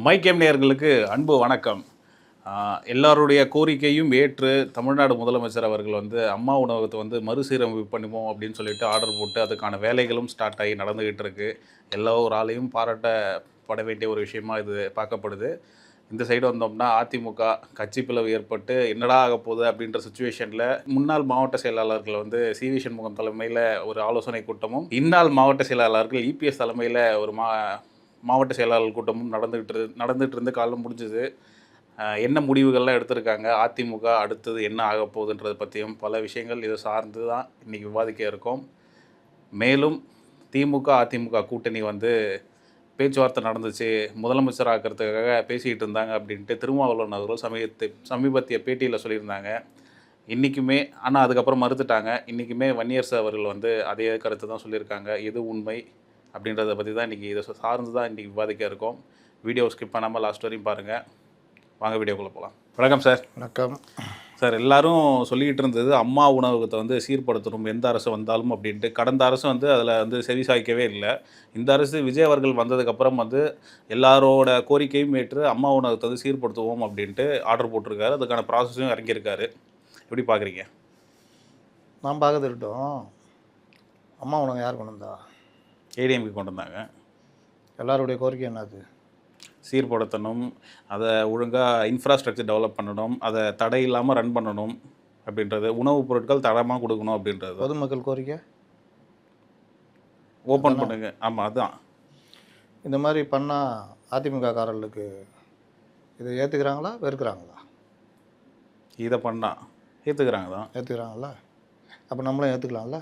மைக்கேம் நேயர்களுக்கு அன்பு வணக்கம். எல்லாருடைய கோரிக்கையும் ஏற்று தமிழ்நாடு முதலமைச்சர் அவர்கள் அம்மா உணவகத்தை மறுசீரமைப்பு பண்ணுவோம் அப்படின்னு சொல்லிட்டு ஆர்டர் போட்டு அதுக்கான வேலைகளும் ஸ்டார்ட் ஆகி நடந்துக்கிட்டு இருக்கு. எல்லா ஒரு ஆளையும் பாராட்டப்பட வேண்டிய ஒரு விஷயமா இது பார்க்கப்படுது. இந்த சைடு வந்தோம்னா அதிமுக கட்சி பிளவு ஏற்பட்டு என்னடா ஆக போகுது அப்படின்ற சுச்சுவேஷனில் முன்னாள் மாவட்ட செயலாளர்கள் சி.வி. சண்முகம் தலைமையில் ஒரு ஆலோசனை கூட்டமும், இந்நாள் மாவட்ட செயலாளர்கள் இபிஎஸ் தலைமையில் ஒரு மாவட்ட செயலாளர் கூட்டமும் நடந்துகிட்டு இருந்து காலம் முடிஞ்சது. என்ன முடிவுகள்லாம் எடுத்திருக்காங்க, அதிமுக அடுத்தது என்ன ஆக போகுதுன்றதை பற்றியும் பல விஷயங்கள் இதை சார்ந்து தான் இன்றைக்கி விவாதிக்க இருக்கோம். மேலும் திமுக அதிமுக கூட்டணி பேச்சுவார்த்தை நடந்துச்சு, முதலமைச்சர் ஆக்கிறதுக்காக பேசிக்கிட்டு இருந்தாங்க அப்படின்ட்டு திருமாவளவன் அவர்கள் சமீபத்திய பேட்டியில் சொல்லியிருந்தாங்க. இன்றைக்குமே ஆனால் அதுக்கப்புறம் மறுத்துட்டாங்க. இன்றைக்குமே வன்னியரசு அவர்கள் அதே கருத்து தான் சொல்லியிருக்காங்க. எது உண்மை அப்படின்றத பற்றி தான் இன்றைக்கி இதை சார்ந்து தான் இன்றைக்கி விவாதிக்க இருக்கோம். வீடியோ ஸ்கிப் பண்ணாமல் லாஸ்ட் வரையும் பாருங்கள். வாங்க வீடியோக்குள்ளே போகலாம். வணக்கம் சார். வணக்கம் சார். எல்லோரும் சொல்லிக்கிட்டு இருந்தது அம்மா உணவகத்தை சீர்படுத்தணும் எந்த அரசு வந்தாலும் அப்படின்ட்டு. கடந்த அரசு அதில் செவி சாய்க்கவே இல்லை. இந்த அரசு விஜய் அவர்கள் வந்ததுக்கப்புறம் எல்லாரோட கோரிக்கையும் ஏற்று அம்மா உணவகத்தை சீர்படுத்துவோம் அப்படின்ட்டு ஆர்டர் போட்டிருக்காரு. அதுக்கான ப்ராசஸும் இறங்கியிருக்காரு. எப்படி பார்க்குறீங்க? நான் பார்க்கறதுக்கிட்டோம் அம்மா உணவகம் யார் கொண்டு வந்தா? ஏடிஎம்கே கொண்டு வந்தாங்க. எல்லாருடைய கோரிக்கை என்னது? சீர்படுத்தணும், அதை ஒழுங்காக இன்ஃப்ராஸ்ட்ரக்சர் டெவலப் பண்ணணும், அதை தடை இல்லாமல் ரன் பண்ணணும் அப்படின்றது, உணவுப் பொருட்கள் தரமாக கொடுக்கணும் அப்படின்றது. பொதுமக்கள் கோரிக்கை ஓப்பன் பண்ணுங்க. ஆமாம், அதுதான். இந்த மாதிரி பண்ணால் அதிமுக காரர்களுக்கு இதை ஏற்றுக்கிறாங்களா வெறுக்கிறாங்களா? இதை பண்ணால் ஏற்றுக்கிறாங்க தான். ஏற்றுக்கிறாங்களா? அப்போ நம்மளும் ஏற்றுக்கலாம்ல?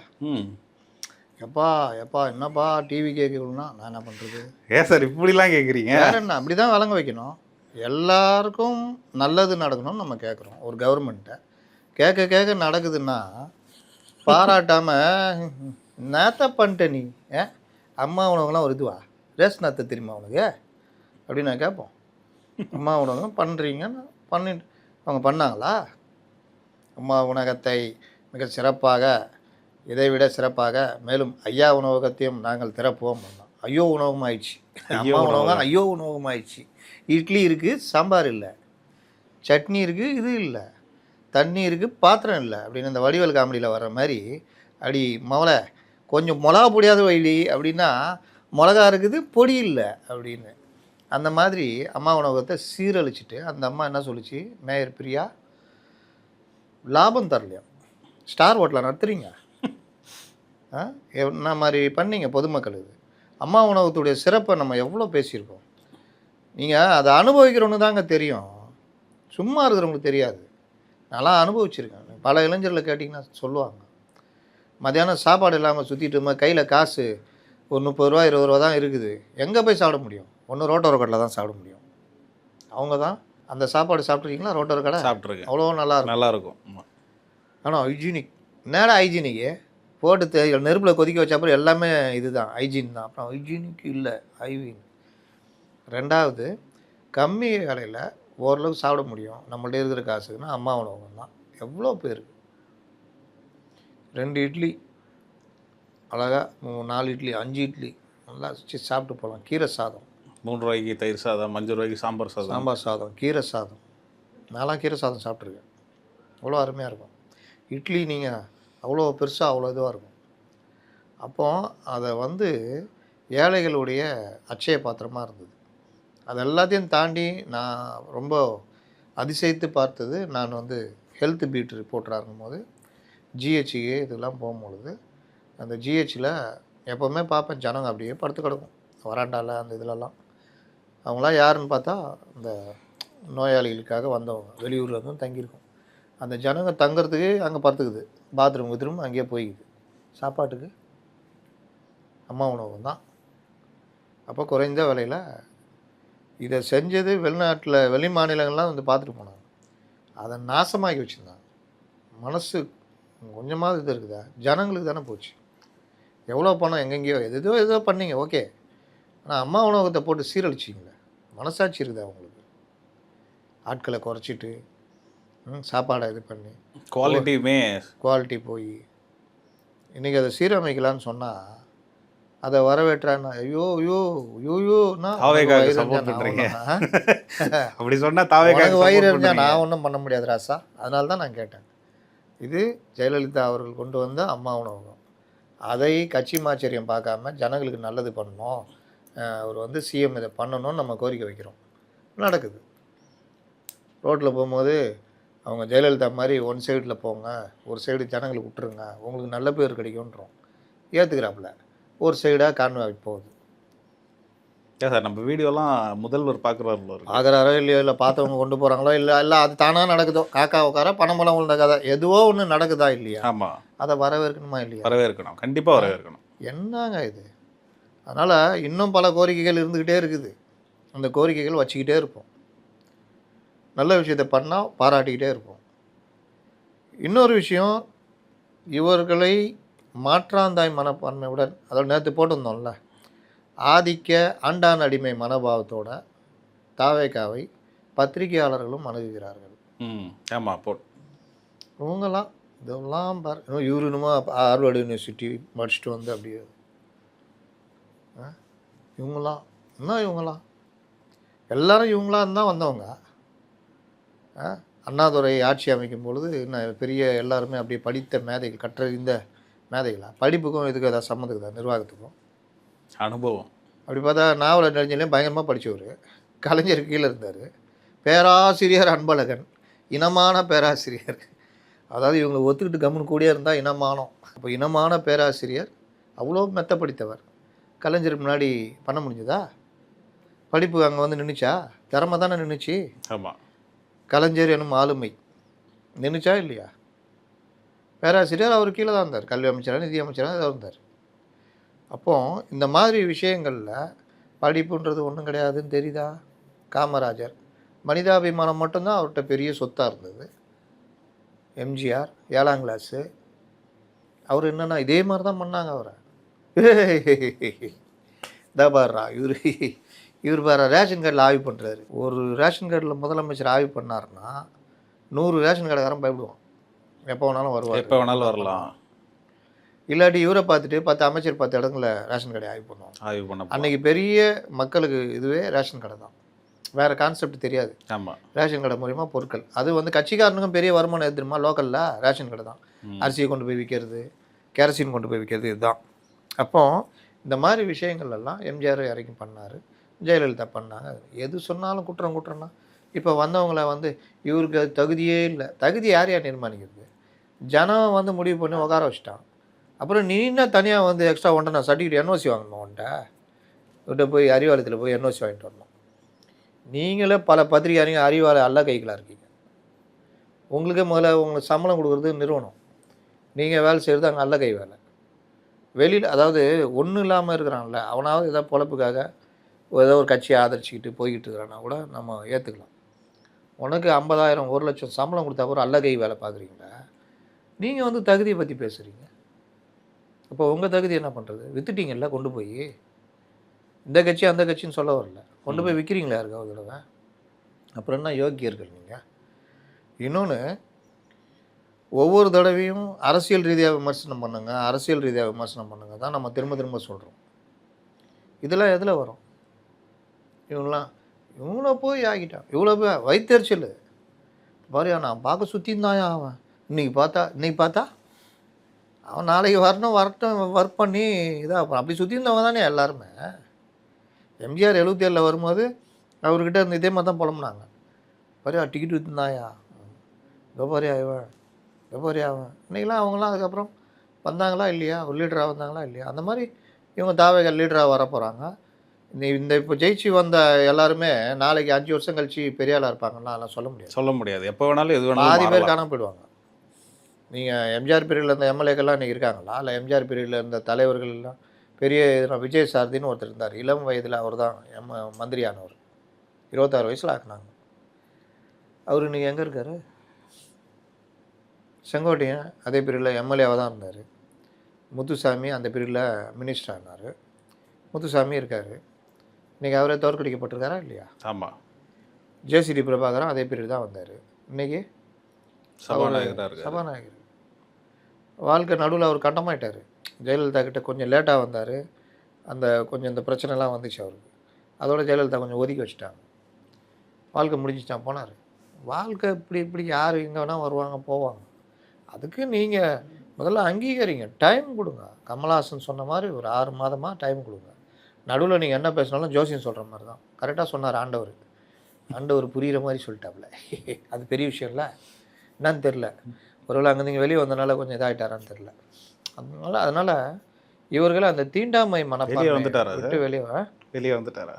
எப்பா என்னப்பா டிவி கேட்கணும்னா நான் என்ன பண்ணுறது? ஏன் சார் இப்படிலாம் கேட்குறீங்க? வேறு என்ன, அப்படி தான் வழங்க வைக்கணும். எல்லாருக்கும் நல்லது நடக்கணும்னு நம்ம கேட்குறோம். ஒரு கவர்மெண்ட்டை கேட்க நடக்குதுன்னா பாராட்டாமல் நேத்த பண்ணிட்ட நீ அம்மா உணவுலாம் ஒரு இதுவா ரேஸ் நேத்த தெரியுமா உனக்கு அப்படின்னு நான் கேட்போம். அம்மா உணவு பண்ணுறீங்கன்னு பண்ணிட்டு அவங்க பண்ணாங்களா? அம்மா உணவகத்தை மிக சிறப்பாக, இதைவிட சிறப்பாக மேலும் ஐயா உணவகத்தையும் நாங்கள் திறப்போம். ஐயோ உணவகம் ஆயிடுச்சு. அம்மா உணவகம் ஐயோ உணவகம் ஆயிடுச்சு. இட்லி இருக்குது, சாம்பார் இல்லை, சட்னி இருக்குது, இது இல்லை, தண்ணி இருக்குது, பாத்திரம் இல்லை அப்படின்னு இந்த வடிவேல் காமெடியில் வர்ற மாதிரி அப்படி மவளை கொஞ்சம் மிளகா பொடியாத வைடி அப்படின்னா மிளகா இருக்குது பொடி இல்லை அப்படின்னு. அந்த மாதிரி அம்மா உணவகத்தை சீரழிச்சிட்டு அந்த அம்மா என்ன சொல்லிச்சு, மேயர் பிரியா லாபம் தரலையா, ஸ்டார் ஹோட்டலில் நடத்துகிறீங்க என்ன மாதிரி பண்ணீங்க பொதுமக்கள். இது அம்மா உணவகத்துடைய சிறப்பை நம்ம எவ்வளோ பேசியிருக்கோம். நீங்கள் அதை அனுபவிக்கிறவனு தாங்க தெரியும், சும்மா இருக்கிறவங்களுக்கு தெரியாது. நல்லா அனுபவிச்சிருக்கேன். பல இளைஞர்களை கேட்டிங்கன்னா சொல்லுவாங்க, மத்தியானம் சாப்பாடு இல்லாமல் சுற்றிட்டு கையில் காசு ஒரு 30 ரூபா 20 ரூபா தான் இருக்குது, எங்கே போய் சாப்பிட முடியும்? ஒன்று ரோட்டோர கடையில் தான் சாப்பிட முடியும். அவங்க தான் அந்த சாப்பாடு சாப்பிட்ருக்கீங்களா? ரோட்டோர கடை சாப்பிட்ருக்கேன். அவ்வளோ நல்லாயிருக்கும். ஆனால் ஹைஜீனிக் என்னடா ஹைஜீனிக்கு போட்டு நெருப்பில் கொதிக்க வச்ச அப்புறம் எல்லாமே இது தான் ஹைஜீன் தான். அப்புறம் ஹைஜீனிக் இல்லை, ஹைவீன். ரெண்டாவது, கம்மி விலையில் ஓரளவுக்கு சாப்பிட முடியும் நம்மள்ட்ட இருக்கிற காசுக்குன்னா அம்மா உணவகம் தான். எவ்வளோ பேர் 2 இட்லி அழகாக 4 இட்லி 5 இட்லி நல்லா சாப்பிட்டு போகலாம். கீரை சாதம் 3 ரூபாய்க்கு தயிர் சாதம், 5 ரூபாய்க்கு சாம்பார் சாதம், கீரை சாதம். நான்லாம் கீரை சாதம் சாப்பிட்ருக்கேன். அவ்வளோ அருமையாக இருக்கும். இட்லி நீங்கள் அவ்வளோ பெருசாக அவ்வளோ இதுவாக இருக்கும். அப்போ அதை ஏழைகளுடைய அட்சய பாத்திரமாக இருந்தது. அது எல்லாத்தையும் தாண்டி நான் ரொம்ப அதிசயித்து பார்த்தது, நான் ஹெல்த் பீட் ரிப்போர்ட்டராக இருக்கும்போது ஜிஹெச்க்கு இதெல்லாம் போகும்பொழுது அந்த ஜிஹெச்சில் எப்போவுமே பார்ப்பேன், ஜனங்க அப்படியே படுத்து கிடக்கும் வராண்டாவில். அந்த இதிலலாம் அவங்களாம் யாருன்னு பார்த்தா இந்த நோயாளிகளுக்காக வந்தவங்க, வெளியூரில் தங்கியிருக்கோம். அந்த ஜனங்க தங்கிறதுக்கு அங்கே படுத்துக்குது, பாத்ரூம் அங்கேயே போய்க்குது. சாப்பாட்டுக்கு அம்மா உணவகம் தான். அப்போ குறைந்த விலையில் இதை செஞ்சது வெளிநாட்டில் வெளி மாநிலங்கள்லாம் பார்த்துட்டு போனாங்க. அதை நாசமாக்கி வச்சுருந்தாங்க. மனசு கொஞ்சமாவது இது இருக்குதா? ஜனங்களுக்கு தானே போச்சு. எவ்வளோ பணம் எங்கெங்கேயோ ஏதோ பண்ணீங்க, ஓகே. ஆனால் அம்மா உணவகத்தை போட்டு சீரழிச்சிங்களே, மனசாட்சி இருக்குதா அவங்களுக்கு? ஆட்களை குறைச்சிட்டு சாப்பாடை இது பண்ணி குவாலிட்டி போய் இன்றைக்கி அதை சீரமைக்கலான்னு சொன்னால் அதை வரவேற்றான்னா ஐயோ ஐயோ ஐயோயோன்னா தாவேக்காவுக்கு சப்போர்ட் பண்றீங்க. அப்படி சொன்னா தாவேக்காவுக்கு உனக்கு வயிறு சப்போர்ட் எரிஞ்சா பண்ணுவீங்க. நான் ஒன்றும் பண்ண முடியாது ராசா. அதனால தான் நான் கேட்டேன். இது ஜெயலலிதா அவர்கள் கொண்டு வந்த அம்மா உணவகம். அதை கட்சி மாச்சரியம் பார்க்காம ஜனங்களுக்கு நல்லது பண்ணணும், அவர் வந்து சிஎம் இதை பண்ணணும்னு நம்ம கோரிக்கை வைக்கிறோம். நடக்குது. ரோட்டில் போகும்போது அவங்க ஜெயலலிதா மாதிரி ஒன் சைடில் போங்க, ஒரு சைடு ஜனங்களுக்கு விட்டுருங்க, உங்களுக்கு நல்ல பேர் கிடைக்கும்ன்றோம். ஏற்றுக்கிறாப்புல. ஒரு சைடாக கான்வாய் போகுது. ஏன் சார் நம்ம வீடியோலாம் முதல்வர் பார்க்குறாருல இருக்கு. ஆகிறாரோ இல்லையோ, இல்லை பார்த்தவங்க கொண்டு போகிறாங்களோ இல்லை, இல்லை அது தானாக நடக்குதோ, காக்கா உட்கார பணமெல்லாம் உள்ள கதை எதுவோ ஒன்று நடக்குதா இல்லையா, ஆமா, அதை வரவேற்கணுமா இல்லையா? வரவேற்கணும், கண்டிப்பா வரவேற்கணும். என்னங்க இது? அதனால் இன்னும் பல கோரிக்கைகள் இருந்துக்கிட்டே இருக்குது. அந்த கோரிக்கைகள் வச்சுக்கிட்டே இருப்போம். நல்ல விஷயத்தை பண்ணால் பாராட்டிக்கிட்டே இருப்போம். இன்னொரு விஷயம், இவர்களை மாற்றாந்தாய் மனப்பான்மையுடன், அதோட நேற்று போட்டிருந்தோம்ல, ஆதிக்க ஆண்டான் அடிமை மனோபாவத்தோட தாவேக்காவை பத்திரிகையாளர்களும் அணுகுகிறார்கள். ஆமா, இவங்கெல்லாம் இதெல்லாம் பாரு, இன்னும் இவரு இன்னுமா ஹார்வர்டு யூனிவர்சிட்டி படிச்சுட்டு வந்து அப்படியே இவங்களாம் என்ன, இவங்களாம் எல்லாரும் இவங்களாம் தான் வந்தவங்க. அண்ணாதுரை ஆட்சி அமைக்கும் பொழுது என்ன பெரிய எல்லாருமே அப்படியே படித்த மேதைகள், கற்றறிந்த மேதைகளா? படிப்புக்கும் இதுக்கு ஏதாவது சம்மந்தக்குதா? நிர்வாகத்துக்கும் அனுபவம். அப்படி பார்த்தா நாவலர் நெடுஞ்செழியன் பயங்கரமாக படித்தவர், கலைஞர் கீழே இருந்தார். பேராசிரியர் அன்பழகன் இனமான பேராசிரியர். அதாவது இவங்களை ஒத்துக்கிட்டு கம்முன்னு கூடியே இருந்தால் இனமானம். அப்போ இனமான பேராசிரியர் அவ்வளோ மெத்த படித்தவர். கலைஞர் முன்னாடி பண்ண முடிஞ்சதா? படிப்பு அங்கே வந்து நின்றுச்சா? திறமை தானே நின்றுச்சு. ஆமாம், கலைஞர் எனும் ஆளுமை நின்றுச்சா இல்லையா? பேராசிரியர் அவர் கீழே தான் இருந்தார், கல்வி அமைச்சராக நிதி அமைச்சராக தான் இருந்தார். அப்போது இந்த மாதிரி விஷயங்களில் படிப்புன்றது ஒன்றும் கிடையாதுன்னு தெரியுதா? காமராஜர் மனிதாபிமானம் மட்டும்தான் அவர்கிட்ட பெரிய சொத்தாக இருந்தது. எம்ஜிஆர் 7ஆம் கிளாஸு, அவர் என்னென்னா இதே மாதிரி தான் பண்ணாங்க அவரை. இதா பாடுறா இவர் பாரு ரேஷன் கார்டில் ஆய்வு பண்ணுறாரு. ஒரு ரேஷன் கார்டில் முதலமைச்சர் ஆய்வு பண்ணாருன்னா 100 ரேஷன் கடைக்காரன் பயப்படுவான். எப்போ வேணாலும் வருவார், எப்போ வேணாலும் வரலாம். இல்லாட்டி இவரை பார்த்துட்டு 10 அமைச்சர் 10 இடங்களில் ரேஷன் கடை ஆய்வு பண்ணுவோம். ஆய்வு பண்ண அன்றைக்கி பெரிய மக்களுக்கு இதுவே ரேஷன் கடை தான், வேறு கான்செப்ட் தெரியாது. ஆமாம், ரேஷன் கடை மூலிமா பொருட்கள், அது வந்து கட்சிக்காரனுக்கும் பெரிய வருமானம் எதுமா, லோக்கலில் ரேஷன் கடை தான். அரிசியை கொண்டு போய் விற்கிறது, கேரசின் கொண்டு போய் விற்கிறது, இதுதான். அப்போ இந்த மாதிரி விஷயங்கள் எல்லாம் எம்ஜிஆர் இறக்கி பண்ணார், ஜெயலலிதா பண்ணாங்க. எது சொன்னாலும் குற்றம்னா இப்போ வந்தவங்கள வந்து இவருக்கு அது தகுதியே இல்லை. தகுதி யார் நிர்மாணிக்கிறது? ஜனம் வந்து முடிவு பண்ணி உட்கார வச்சுட்டான். அப்புறம் நீனா தனியாக வந்து எக்ஸ்ட்ரா ஒன்றை சர்டிஃபிகேட் என்ஓசி வாங்கணும். விட்ட போய் அறிவாலயத்தில் போய் என்ஓசி வாங்கிட்டு வரணும். நீங்களே பல பத்திரிகையாரிங்க அறிவாலய அல்ல கைகளாக இருக்கீங்க. உங்களுக்கே முதல்ல உங்களுக்கு சம்பளம் கொடுக்குறது நிறுவனம், நீங்கள் வேலை செய்கிறது அங்கே அல்ல கை வேலை. வெளியில் அதாவது ஒன்றும் இல்லாமல் இருக்கிறான்ல, அவனாவது ஏதாவது பொழப்புக்காக ஏதோ ஒரு கட்சியை ஆதரிச்சுக்கிட்டு போய்கிட்டு இருக்கிறான்னா கூட நம்ம ஏற்றுக்கலாம். உனக்கு 50,000 1 லட்சம் சம்பளம் கொடுத்தா கூட அல்ல கை வேலை பார்க்குறீங்களா? நீங்கள் வந்து தகுதியை பற்றி பேசுகிறீங்க. அப்போ உங்கள் தகுதி என்ன பண்ணுறது? விற்றுட்டீங்கல்ல கொண்டு போய். இந்த கட்சி அந்த கட்சின்னு சொல்ல வரல, கொண்டு போய் விற்கிறீங்களா யாருக்காவது தடவை? அப்புறம் என்ன யோக்கியர்கள் நீங்கள்? இன்னொன்று, ஒவ்வொரு தடவையும் அரசியல் ரீதியாக விமர்சனம் பண்ணுங்க, அரசியல் ரீதியாக விமர்சனம் பண்ணுங்க தான் நம்ம திரும்ப திரும்ப சொல்கிறோம். இதெல்லாம் எதில் வரும்? இவங்கள போய் ஆகிட்டான், இவ்வளோ போய் வைத்தறிச்சல் பாரியா. நான் பார்க்க சுற்றிருந்தாயா அவன், இன்னைக்கு பார்த்தா அவன் நாளைக்கு வரட்டும் ஒர்க் பண்ணி இதாக அப்படி சுற்றிருந்தவங்க தானே எல்லாருமே. எம்ஜிஆர் 77 வரும்போது அவர்கிட்ட இருந்த இதே மாதிரி தான் புலம்புனாங்க. பாரியா டிக்கெட் விற்றுந்தாயா, இதோ பாரியா இவன், இதோ பாரியா அவன். இன்றைக்கெலாம் அவங்களாம் அதுக்கப்புறம் வந்தாங்களா இல்லையா, ஒரு லீடராக வந்தாங்களா இல்லையா? அந்த மாதிரி இவங்க தாவேகள் லீடராக வர போகிறாங்க. இந்த இப்போ ஜெயிச்சு வந்த எல்லாருமே நாளைக்கு 5 வருஷம் கழிச்சு பெரிய ஆளாக இருப்பாங்கன்னா அதெல்லாம் சொல்ல முடியாது. எப்போ வேணாலும் எது வேணாலும் பாதி பேர் காணாம போயிடுவாங்க. நீங்கள் எம்ஜிஆர் பீரியடில் இருந்த எம்எல்ஏக்கள்லாம் இன்றைக்கி இருக்காங்களா? இல்லை எம்ஜிஆர் பீரியடில் இருந்த தலைவர்கள் எல்லாம் பெரிய விஜய் சாரதின்னு ஒருத்தர் இருந்தார், இளம் வயதில் அவர் தான் மந்திரியானவர், 26 வயசில் ஆக்குனாங்க. அவர் இன்றைக்கி எங்கே இருக்கார்? செங்கோட்டையன் அதே பீரியடில் எம்எல்ஏவாக தான் இருந்தார். முத்துசாமி அந்த பீரியடில் மினிஸ்டர் ஆனார். முத்துசாமி இருக்கார், இன்றைக்கி அவரே தோற்கடிக்கப்பட்டிருக்காரா இல்லையா? ஆமாம். ஜேசிடி பிரபாகரன் அதே பீரியட் தான் வந்தார், இன்றைக்கி சபாநாயகர். வாழ்க்கை நடுவில் அவர் கண்டமாயிட்டார். ஜெயலலிதா கிட்ட கொஞ்சம் லேட்டாக வந்தார், அந்த கொஞ்சம் இந்த பிரச்சனைலாம் வந்துச்சு அவருக்கு. அதோட ஜெயலலிதா கொஞ்சம் ஒதுக்கி வச்சுட்டாங்க. வாழ்க்கை முடிஞ்சிச்சான் போனார். வாழ்க்கை இப்படி இப்படி யார் எங்கே வேணால் வருவாங்க போவாங்க. அதுக்கு நீங்கள் முதல்ல அங்கீகரிங்க, டைம் கொடுங்க. கமல்ஹாசன் சொன்ன மாதிரி ஒரு 6 மாதமாக டைம் கொடுங்க. நடுவில் நீங்கள் என்ன பேசினாலும் ஜோசியம் சொல்கிற மாதிரி தான். கரெக்டாக சொன்னார் ஆண்டவர். ஆண்டவர் புரிகிற மாதிரி சொல்லிட்டாப்புல. அது பெரிய விஷயம் இல்லை, என்னன்னு தெரில. ஒருவேளை அங்கே நீங்கள் வெளியே வந்தனால கொஞ்சம் இதாகிட்டாரான்னு தெரில. அதனால் இவர்கள் அந்த தீண்டாமை மனப்பான்மை வந்துட்டாரா விட்டு வெளியே வந்துட்டாரா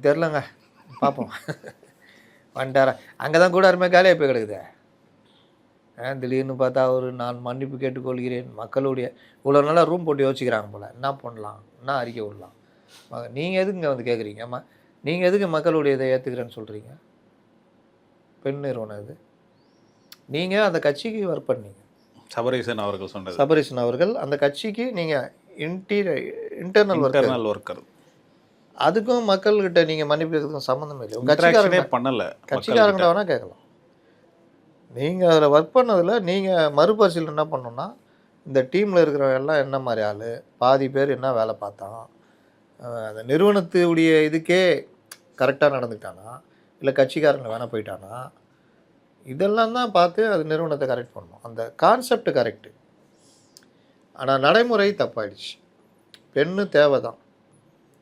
தெரிலங்க, பார்ப்போம். வந்துட்டாரா அங்கே தான் கூட யாருமே காலியாக போய் கிடக்குது. திடீர்னு பார்த்தா அவர் நான் மன்னிப்பு கேட்டுக்கொள்கிறேன் மக்களுடைய இவ்வளோ நாளாக ரூம் போட்டு யோசிக்கிறாங்க போல், என்ன பண்ணலாம், என்ன அறிக்கை விடலாம். நீங்கள் எதுக்குங்க வந்து கேட்குறீங்க? நீங்கள் எதுக்கு மக்களுடைய இதை ஏற்றுக்கிறேன்னு சொல்கிறீங்க? பெண் நிறுவனம் இது. நீங்கள் அந்த கட்சிக்கு ஒர்க் பண்ணீங்க. சபரீசன் அவர்கள் சொன்னது. சபரீசன் அவர்கள் அந்த கட்சிக்கு நீங்கள் இன்டர்னல் ஒர்க்கர். அதுக்கும் மக்கள்கிட்ட நீங்கள் மன்னிப்பு கேட்கறதுக்கும் சம்மந்தமே இல்லை. கட்சிக்காரங்க வேணால் கேட்கலாம். நீங்கள் அதில் ஒர்க் பண்ணதில் நீங்கள் மறுபரிசீலனை என்ன பண்ணணுன்னா, இந்த டீமில் இருக்கிறவங்க எல்லாம் என்ன மாதிரி ஆள், பாதி பேர் என்ன வேலை பார்த்தான், அந்த நிறுவனத்துடைய இதுக்கே கரெக்டாக நடந்துக்கிட்டானா, இல்லை கட்சிக்காரங்க வேணால் போயிட்டானா, இதெல்லாம் தான் பார்த்து அது நிறுவனத்தை கரெக்ட் பண்ணணும். அந்த கான்செப்ட் கரெக்டு. ஆனால் நடைமுறை தப்பாயிடுச்சு. பெண்ணு தேவை தான்,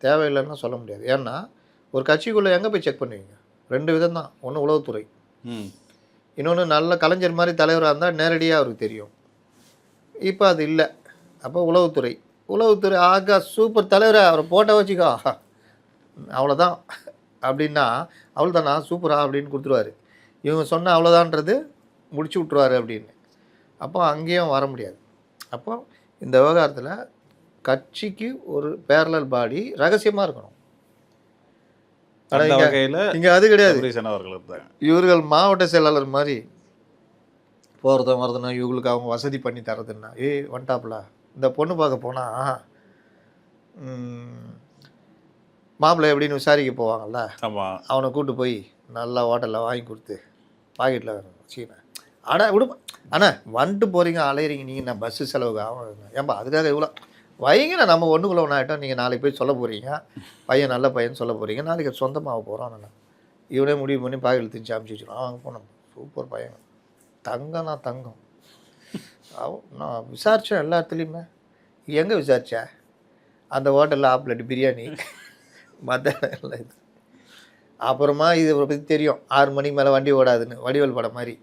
தேவையில்லைன்னா சொல்ல முடியாது. ஏன்னா ஒரு கட்சிக்குள்ளே எங்கே போய் செக் பண்ணுவீங்க? 2 விதம் தான். ஒன்று உளவுத்துறை, இன்னொன்று நல்ல கலைஞர் மாதிரி தலைவராக இருந்தால் நேரடியாக அவருக்கு தெரியும். இப்போ அது இல்லை. அப்போ உளவுத்துறை ஆகா சூப்பர் தலைவரை அவரை போட்டோ வச்சுக்கோ அவ்வளோதான் அப்படின்னா, அவ்வளோதானா சூப்பரா அப்படின்னு கொடுத்துருவாரு. இவங்க சொன்ன அவ்வளோதான்றது முடிச்சு விட்ருவாரு அப்படின்னு. அப்போ அங்கேயும் வர முடியாது. அப்போ இந்த விவகாரத்தில் கட்சிக்கு ஒரு பேரலல் பாடி ரகசியமாக இருக்கணும். இங்கே அது கிடையாது. இவர்கள் மாவட்ட செயலாளர் மாதிரி போகிறதும் வரதுன்னா இவங்களுக்கு அவங்க வசதி பண்ணி தரதுன்னா, வந்துட்டாப்புல இந்த பொண்ணு பார்க்க போனால் மாப்பிள்ளை எப்படின்னு விசாரிக்க போவாங்கள்ல, அவனை கூப்பிட்டு போய் நல்லா ஹோட்டலில் வாங்கி கொடுத்து பாக்கெட்டில் வச்சுக்கினேன். விடுமா அண்ணா வந்துட்டு போகிறீங்க அலையிறீங்க நீங்கள், நான் பஸ்ஸு செலவுக்கு ஆகும் ஏன்பா அதுக்காக இவ்வளோ வைங்கண்ணா. நம்ம ஒன்றுக்குள்ள ஒன்று ஆகிட்டோம். நீங்கள் நாளைக்கு போய் சொல்ல போகிறீங்க, பையன் நல்ல பையன் சொல்ல போகிறீங்க, நாளைக்கு சொந்தமாக போகிறோம். அண்ணா இவனே முடிவு பண்ணி பாக்கெட்டில் திணிச்சு அமுச்சு வச்சுக்கலாம். அவங்க போனோம் சூப்பர் பையன், தங்கம்னா தங்கம். நான் விசாரித்தேன் எல்லா இடத்துலையுமே. எங்கே விசாரித்தேன்? அந்த ஹோட்டலில் ஆப்லெட் பிரியாணி மத்தியானம் எல்லாம் இது. அப்புறமா இது பற்றி தெரியும், 6 மணிக்கு மேலே வண்டி ஓடாதுன்னு, வடிவேல் படம் மாதிரி.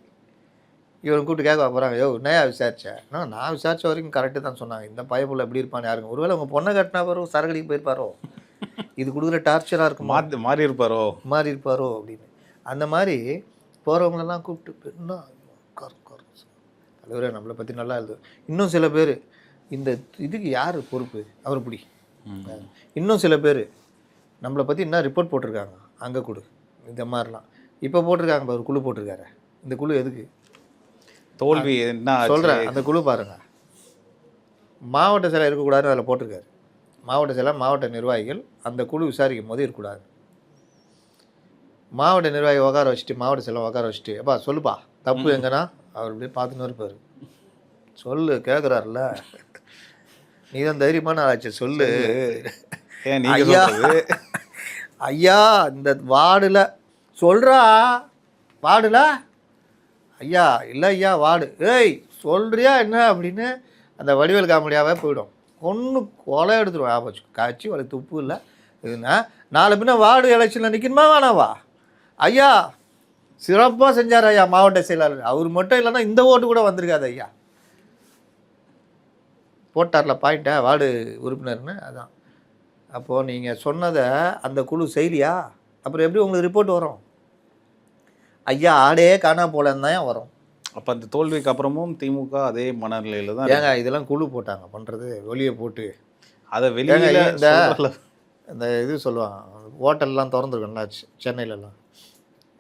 இவன் கூப்பிட்டு கேட்க போகிறாங்க, யோ என்னையா விசாரித்தேன்? நான் விசாரித்த வரைக்கும் கரெக்டு தான் சொன்னாங்க. இந்த பயப்புள்ள எப்படி இருப்பான்னு யாருங்க, ஒருவேளை உங்கள் பொண்ணை கட்டினா பிறகு சரகடிக்கு போயிருப்பாரோ, இது கொடுக்குற டார்ச்சராக இருக்கும், மாறி இருப்பாரோ அப்படின்னு. அந்த மாதிரி போகிறவங்களெல்லாம் கூப்பிட்டு என்ன தலைவரே நம்மளை பற்றி நல்லா எழுது. இன்னும் சில பேர் இந்த இதுக்கு யார் பொறுப்பு அவர் பிடி. இன்னும் சில பேர் நம்மளை பற்றி என்ன ரிப்போர்ட் போட்டிருக்காங்க அங்கே கொடு, இந்த மாதிரிலாம் இப்போ போட்டிருக்காங்க. ஒரு குழு போட்டிருக்காரு. இந்த குழு எதுக்கு? தோல்வி என்ன சொல்கிறேன். அந்த குழு பாருங்கள், மாவட்ட செயலர் இருக்கக்கூடாதுன்னு அதில் போட்டிருக்காரு. மாவட்ட செயலர் மாவட்ட நிர்வாகிகள் அந்த குழு விசாரிக்கும் போது இருக்கக்கூடாது. மாவட்ட நிர்வாகி உட்கார வச்சுட்டு மாவட்ட செயலர் உட்கார வச்சுட்டு எப்பா சொல்லுப்பா தப்பு எங்கன்னா அவர் இப்படியே பார்த்துன்னு இருப்பார். சொல்லு கேட்குறாருல, நீ தான் தைரியமான ஆச்சு சொல்லு. ஐயா ஐயா இந்த வார்டில் சொல்கிறா, வார்டில் ஐயா இல்லை ஐயா வார்டு, ஏய் சொல்கிறியா என்ன அப்படின்னு அந்த வடிவேல் காமெடியாகவே போயிடும். ஒன்று கொலை எடுத்துருவோம். ஆபச்சு காய்ச்சி அவளுக்கு துப்பு இல்லை இதுன்னா 4 பின்ன வார்டு எலெக்ஷனில் நிற்கணுமா வேணாவா? ஐயா சிறப்பாக செஞ்சார் ஐயா மாவட்ட செயலாளர். அவர் மட்டும் இல்லைன்னா இந்த ஓட்டு கூட வந்திருக்காது ஐயா. போட்டார்ல பாயிண்ட்டை வார்டு உறுப்பினர்னு. அதான் அப்போது நீங்கள் சொன்னதை அந்த குழு செய்யலையா, அப்புறம் எப்படி உங்களுக்கு ரிப்போர்ட் வரும்? ஐயா ஆடே காணா போலன்னு தான் வரும். அப்போ அந்த தோல்விக்கு அப்புறமும் திமுக அதே மனநிலையில் தான். ஏங்க இதெல்லாம் குழு போட்டாங்க பண்ணுறது, வெளியே போட்டு அதை வெளியில் இந்த இது சொல்லுவாங்க, ஹோட்டல்லாம் திறந்துருக்கோம்ல சென்னையிலலாம்.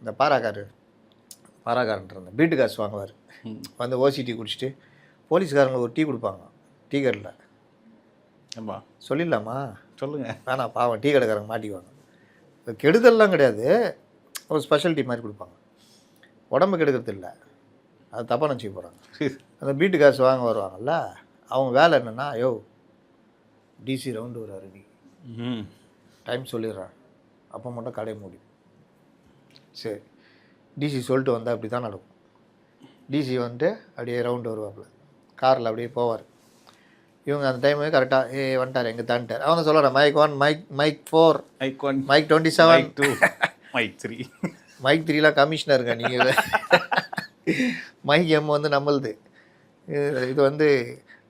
இந்த பாராக்காரன்ற பீட்டு காசு வாங்குவார், வந்து ஓசி டீ குடிச்சிட்டு போலீஸ்காரங்களுக்கு ஒரு டீ கொடுப்பாங்க டீ கடையில். ஆமா சொல்லிடலாமா? சொல்லுங்கள். வேணாம் பாவம், டீ கடைக்காரங்க மாட்டிக்குவாங்க. கெடுதல்லாம் கிடையாது, ஒரு ஸ்பெஷல் டீ மாதிரி கொடுப்பாங்க. உடம்பு கெடுக்கிறது இல்லை, அது தப்பாக நினச்சிக்க போகிறாங்க. அந்த பீட்டு காசு வாங்க வருவாங்கல்ல, அவங்க வேலை என்னென்னா, யோ டிசி ரவுண்டு வராரு நீ ம். டைம் சொல்லிடுறேன், அப்போ மட்டும் கடை மூடி. சரி, டிசி சொல்லிட்டு வந்தால் அப்படி தான் நடக்கும். டிசி வந்துட்டு அப்படியே ரவுண்டு வருவாப்புல, காரில் அப்படியே போவார். இவங்க அந்த டைமு கரெக்டாக வந்துட்டார், எங்கே தான்ட்டார். அவனை சொல்கிறேன் mike 1, mike 4, mike 1, mike 27, mike 2, mike 3. Mike 3லாம் கமிஷனருங்க நீங்கள். மைக் எம் வந்து நம்மளுது, இது வந்து